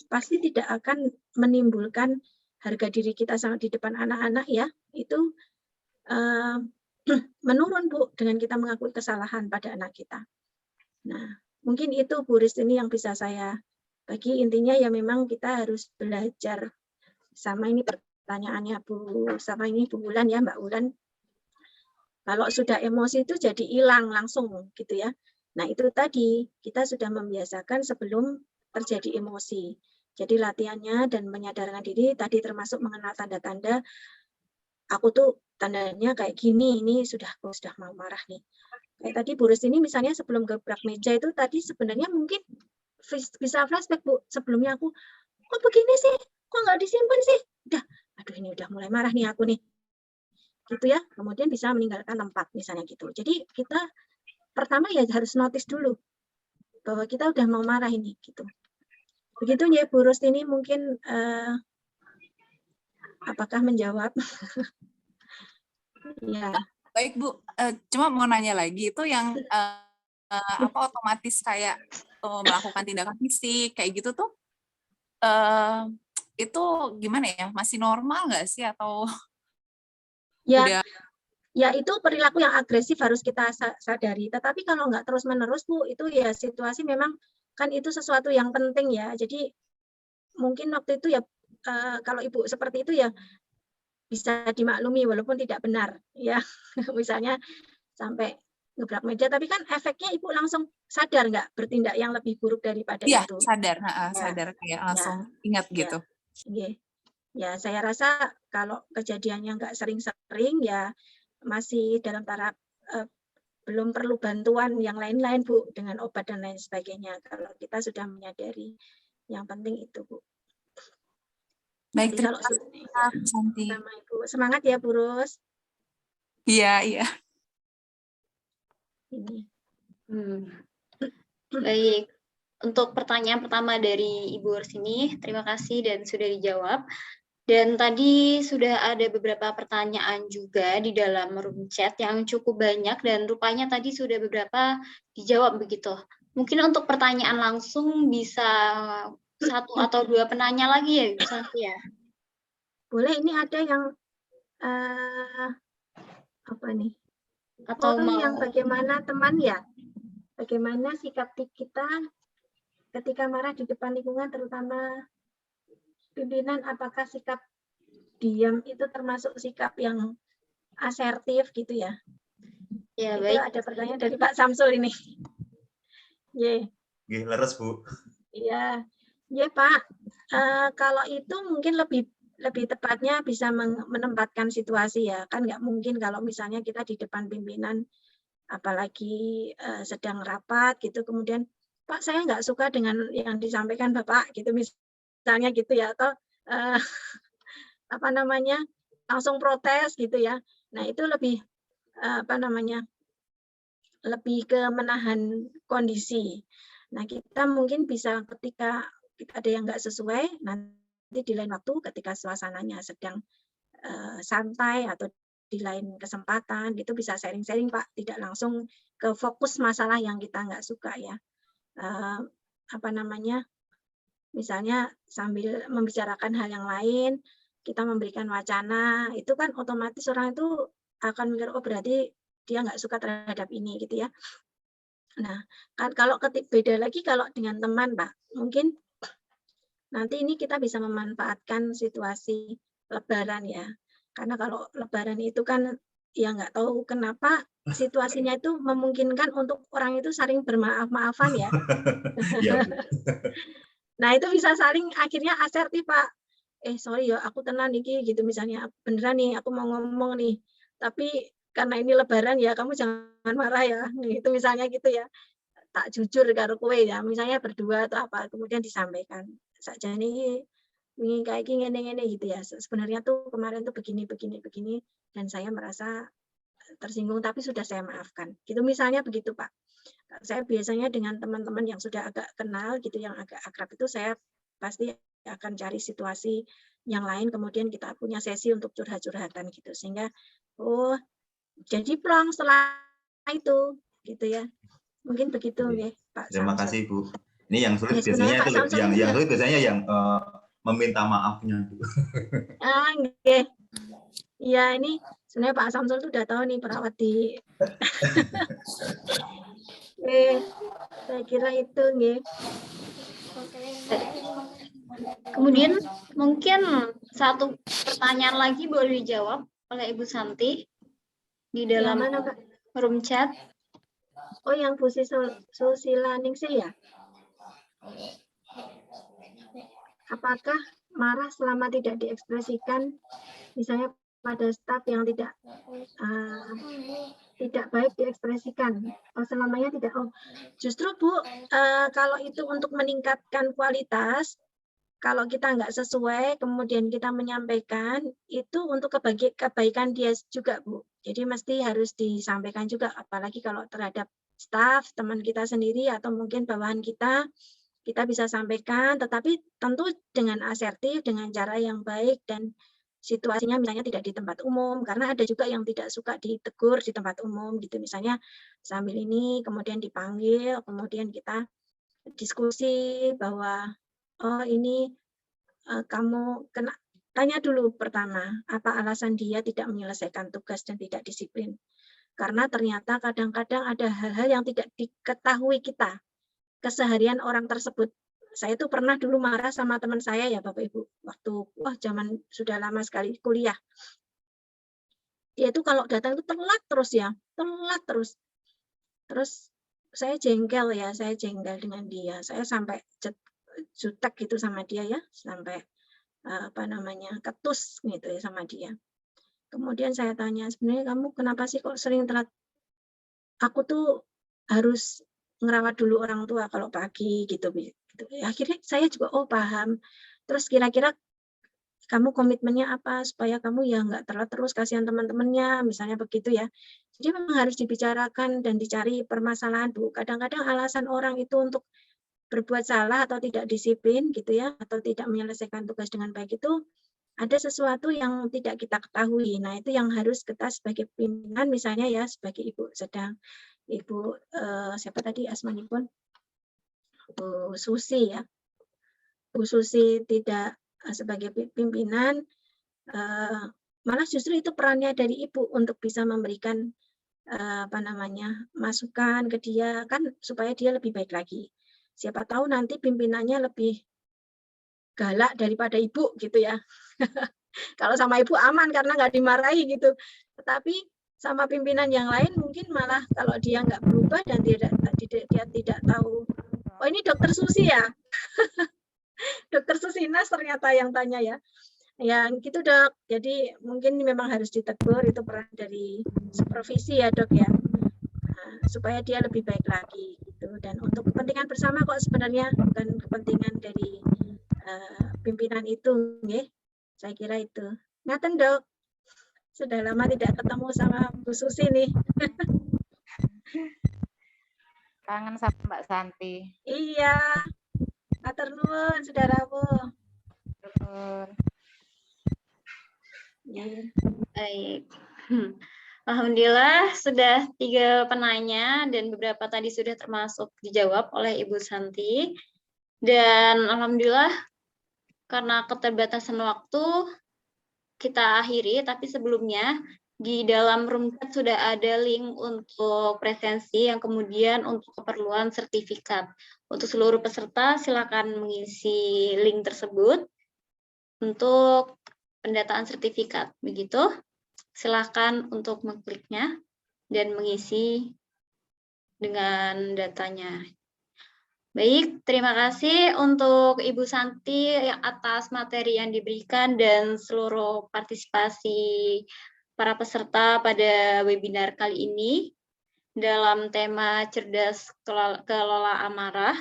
pasti tidak akan menimbulkan harga diri kita sama di depan anak-anak ya. Itu menurun Bu dengan kita mengakui kesalahan pada anak kita. Nah, mungkin itu Bu Ristini yang bisa saya bagi. Intinya ya memang kita harus belajar. Sama ini pertanyaannya Bu Wulan ya, Mbak Wulan. Kalau sudah emosi itu jadi hilang langsung gitu ya. Nah itu tadi kita sudah membiasakan sebelum terjadi emosi. Jadi latihannya dan menyadarkan diri tadi termasuk mengenal tanda-tanda aku tuh tandanya kayak gini, ini aku sudah mau marah nih. Kayak tadi Bu Rustini misalnya sebelum gebrak meja itu tadi sebenarnya mungkin bisa flashback Bu. Sebelumnya aku, kok begini sih? Kok nggak disimpan sih? Aduh ini udah mulai marah nih aku nih. Gitu ya, kemudian bisa meninggalkan tempat misalnya gitu. Jadi kita pertama ya harus notice dulu bahwa kita udah mau marah ini gitu. Begitu ya Bu Rustini mungkin apakah menjawab? Ya. Baik Bu, cuma mau nanya lagi itu yang otomatis kayak melakukan tindakan fisik kayak gitu tuh itu gimana ya? Masih normal nggak sih atau Ya itu perilaku yang agresif harus kita sadari. Tetapi kalau nggak terus-menerus Bu, itu ya situasi memang kan itu sesuatu yang penting ya. Jadi mungkin waktu itu ya kalau Ibu seperti itu ya bisa dimaklumi walaupun tidak benar ya. Misalnya sampai ngebrak meja, tapi kan efeknya Ibu langsung sadar nggak bertindak yang lebih buruk daripada Iya, itu? sadar, Ya, sadar kayak ya, langsung ingat ya, gitu. ya, saya rasa kalau kejadiannya nggak sering-sering ya masih dalam taraf belum perlu bantuan yang lain-lain Bu, dengan obat dan lain sebagainya. Kalau kita sudah menyadari, yang penting itu Bu. Baik, Jadi terima kalau kasih ya, Bu Santi. sama Ibu, semangat ya Bu Ros. Iya. Ini. Baik, untuk pertanyaan pertama dari Ibu Rorsini, terima kasih dan sudah dijawab. Dan tadi sudah ada beberapa pertanyaan juga di dalam room chat yang cukup banyak dan rupanya tadi sudah beberapa dijawab begitu. Mungkin untuk pertanyaan langsung bisa 1 atau 2 penanya lagi ya Ibu Santi ya? Boleh, ini ada yang apa nih? Atau mau yang bagaimana teman ya? Bagaimana sikap kita ketika marah di depan lingkungan, terutama pimpinan, apakah sikap diam itu termasuk sikap yang asertif gitu ya? ya Itu baik. ada pertanyaan dari Pak Samsul ini. Leres Bu. Iya, Pak. Kalau itu mungkin lebih tepatnya bisa menempatkan situasi ya. Kan nggak mungkin kalau misalnya kita di depan pimpinan, apalagi sedang rapat gitu, kemudian Pak saya nggak suka dengan yang disampaikan Bapak gitu misalnya gitu ya, atau langsung protes gitu ya. Nah itu lebih lebih ke menahan kondisi. Nah kita mungkin bisa ketika ada yang nggak sesuai, nanti di lain waktu ketika suasananya sedang santai atau di lain kesempatan gitu bisa sharing-sharing Pak, tidak langsung ke fokus masalah yang kita nggak suka ya. Misalnya sambil membicarakan hal yang lain, kita memberikan wacana, itu kan otomatis orang itu akan mikir, oh berarti dia nggak suka terhadap ini gitu ya. Nah, kan kalau beda lagi kalau dengan teman Pak, mungkin nanti ini kita bisa memanfaatkan situasi Lebaran ya. Karena kalau Lebaran itu kan ya nggak tahu kenapa situasinya itu memungkinkan untuk orang itu saling bermaaf-maafan ya. Nah itu bisa saling akhirnya asertif Pak. Sorry ya aku tenan nih gitu misalnya, beneran nih aku mau ngomong nih, tapi karena ini Lebaran ya kamu jangan marah ya, itu misalnya gitu ya. Tak jujur karo kowe ya, misalnya berdua atau apa, kemudian disampaikan. Sakjane ini kayak ngene-ngene gitu ya. Sebenarnya tuh kemarin tuh begini, dan saya merasa tersinggung tapi sudah saya maafkan. Gitu misalnya begitu Pak. Saya biasanya dengan teman-teman yang sudah agak kenal gitu, yang agak akrab itu saya pasti akan cari situasi yang lain, kemudian kita punya sesi untuk curhat-curhatan gitu, sehingga jadi plong setelah itu gitu ya. Mungkin begitu ya Pak. Terima kasih Bu. Ini yang sulit Ya, biasanya itu yang sulit biasanya yang meminta maafnya Bu. Iya, ini sebenarnya Pak Samsul tuh udah tahu nih perawat di saya kira itu nggih. Kemudian mungkin 1 pertanyaan lagi boleh dijawab oleh Ibu Santi di dalam room chat. Oh, yang Bu Susila Ningsih ya? Apakah marah selama tidak diekspresikan, misalnya pada staf yang tidak baik diekspresikan? Selamanya tidak. Justru Bu, kalau itu untuk meningkatkan kualitas, kalau kita nggak sesuai, kemudian kita menyampaikan, itu untuk kebaikan dia juga, Bu. Jadi mesti harus disampaikan juga, apalagi kalau terhadap staf, teman kita sendiri, atau mungkin bawahan kita bisa sampaikan, tetapi tentu dengan asertif, dengan cara yang baik, dan situasinya misalnya tidak di tempat umum, karena ada juga yang tidak suka ditegur di tempat umum, gitu. Misalnya sambil ini, kemudian dipanggil, kemudian kita diskusi bahwa ini kamu kena, tanya dulu pertama, apa alasan dia tidak menyelesaikan tugas dan tidak disiplin. Karena ternyata kadang-kadang ada hal-hal yang tidak diketahui kita, keseharian orang tersebut. Saya tuh pernah dulu marah sama teman saya ya Bapak Ibu, waktu zaman sudah lama sekali kuliah. Dia itu kalau datang itu telat terus ya, telat terus. Terus saya jengkel dengan dia. Saya sampai jutek gitu sama dia ya, sampai ketus gitu ya sama dia. Kemudian saya tanya, sebenarnya kamu kenapa sih kok sering telat? Aku tuh harus ngerawat dulu orang tua kalau pagi gitu. Akhirnya saya juga paham. Terus kira-kira kamu komitmennya apa supaya kamu ya nggak telat terus, kasihan teman-temannya, misalnya begitu ya. Jadi memang harus dibicarakan dan dicari permasalahan, Bu. Kadang-kadang alasan orang itu untuk berbuat salah atau tidak disiplin gitu ya, atau tidak menyelesaikan tugas dengan baik itu ada sesuatu yang tidak kita ketahui. Nah, itu yang harus kita sebagai pimpinan misalnya ya, sebagai Ibu siapa tadi asmanya pun? Bu Susi ya. Bu Susi tidak sebagai pimpinan, malah justru itu perannya dari Ibu untuk bisa memberikan masukan ke dia kan supaya dia lebih baik lagi. Siapa tahu nanti pimpinannya lebih galak daripada Ibu gitu ya. Kalau sama Ibu aman karena nggak dimarahi gitu. Tetapi sama pimpinan yang lain mungkin malah kalau dia nggak berubah dan dia tidak tahu. Oh ini Dokter Susi ya. Dokter Susinas ternyata yang tanya ya. Ya gitu Dok. Jadi mungkin memang harus ditegur, itu peran dari supervisi ya Dok ya. Supaya dia lebih baik lagi gitu. Dan untuk kepentingan bersama kok sebenarnya, bukan kepentingan dari pimpinan itu, ya. Saya kira itu. Ngaten Dok. Sudah lama tidak ketemu sama Bu Susi nih. Kangen sama Mbak Santi. Iya. Matur nuwun saudaraku. Baik. Alhamdulillah sudah 3 penanya dan beberapa tadi sudah termasuk dijawab oleh Ibu Santi. Dan alhamdulillah karena keterbatasan waktu kita akhiri, tapi sebelumnya di dalam room chat sudah ada link untuk presensi yang kemudian untuk keperluan sertifikat. Untuk seluruh peserta silakan mengisi link tersebut untuk pendataan sertifikat. Begitu, silakan untuk mengkliknya dan mengisi dengan datanya. Baik, terima kasih untuk Ibu Santi atas materi yang diberikan dan seluruh partisipasi para peserta pada webinar kali ini dalam tema cerdas kelola amarah.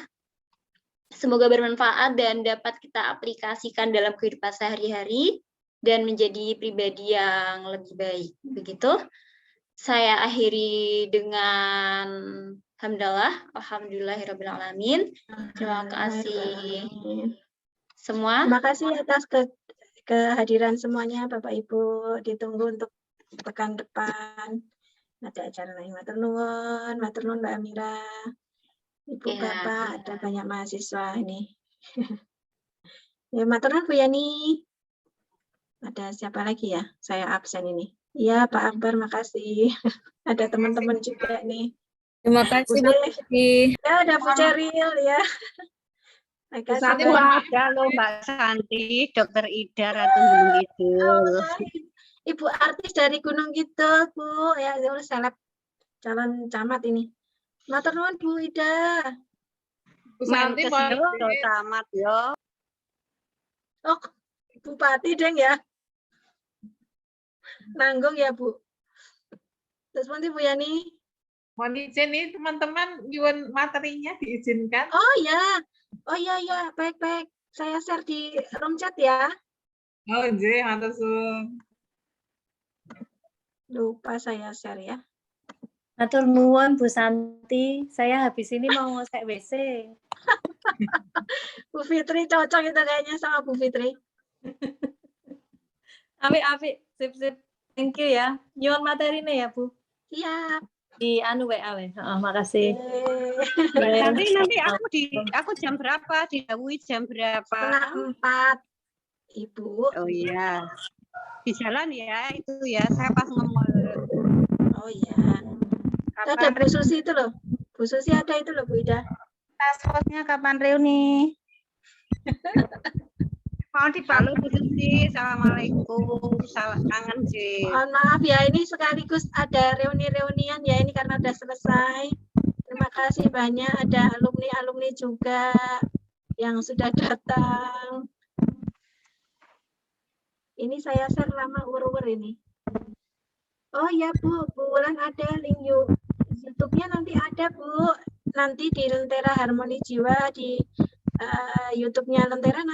Semoga bermanfaat dan dapat kita aplikasikan dalam kehidupan sehari-hari dan menjadi pribadi yang lebih baik. Begitu, saya akhiri dengan hamdalah, alhamdulillahirrahmanirrahim. Terima kasih semua. Terima kasih atas kehadiran semuanya Bapak Ibu. Ditunggu untuk pekan depan. Ada acara lain. Matur nuwun Mbak Amira. Ibu Ya. Bapak, ada banyak mahasiswa ini. Ya, matur nuwun Bu Yani. Ada siapa lagi ya? Saya absen ini. Iya, Pak Akbar, makasih. Ada teman-teman juga nih. Terima kasih Bu Santi. Ya, ada Bu Ceril ya. Makasih. Santi ada loh Mbak Santi, Dokter Ida Ratu Gunung Kidul. Ibu artis dari Gunung Kidul, Bu. Ya, seleb calon camat ini. Matur nuwun Bu Ida. Bu Santi mau camat yo. Oh, Bupati deng ya. Nanggung ya, Bu. Terus nanti Bu Yani. Mohon izin nih teman-teman, nyuwun materinya diizinkan. Oh ya. Oh iya ya, baik-baik. Saya share di room chat ya. Oh nggih, matur suwun. Lupa saya share ya. Matur nuwun Bu Santi, saya habis ini mau ngecek WC. Bu Fitri cocok itu kayaknya sama Bu Fitri. Apik, sip. Thank you ya. Nyuwun materinya ya, Bu. Siap. Di anu WA we. makasih. Nanti aku jam berapa? Didhawuhi jam berapa? 3:30, Ibu. Oh iya. Di jalan ya itu ya, saya pas ngemol. Oh iya. Ada Bu Susi itu loh. Bu Susi ada itu loh Bu Ida. Taskforce-nya kapan reuni? Mau dibalut Bu Susi. Assalamualaikum. Salam kangen sih. Mohon maaf ya, ini sekaligus ada reuni-reunian ya, ini karena udah selesai. kasih banyak. Ada alumni-alumni juga yang sudah datang. Ini saya share lama urur ini. Oh ya Bu, Bu Wulan ada link YouTube-nya nanti ada Bu. Nanti di Lentera Harmoni Jiwa di YouTube-nya Lentera nanti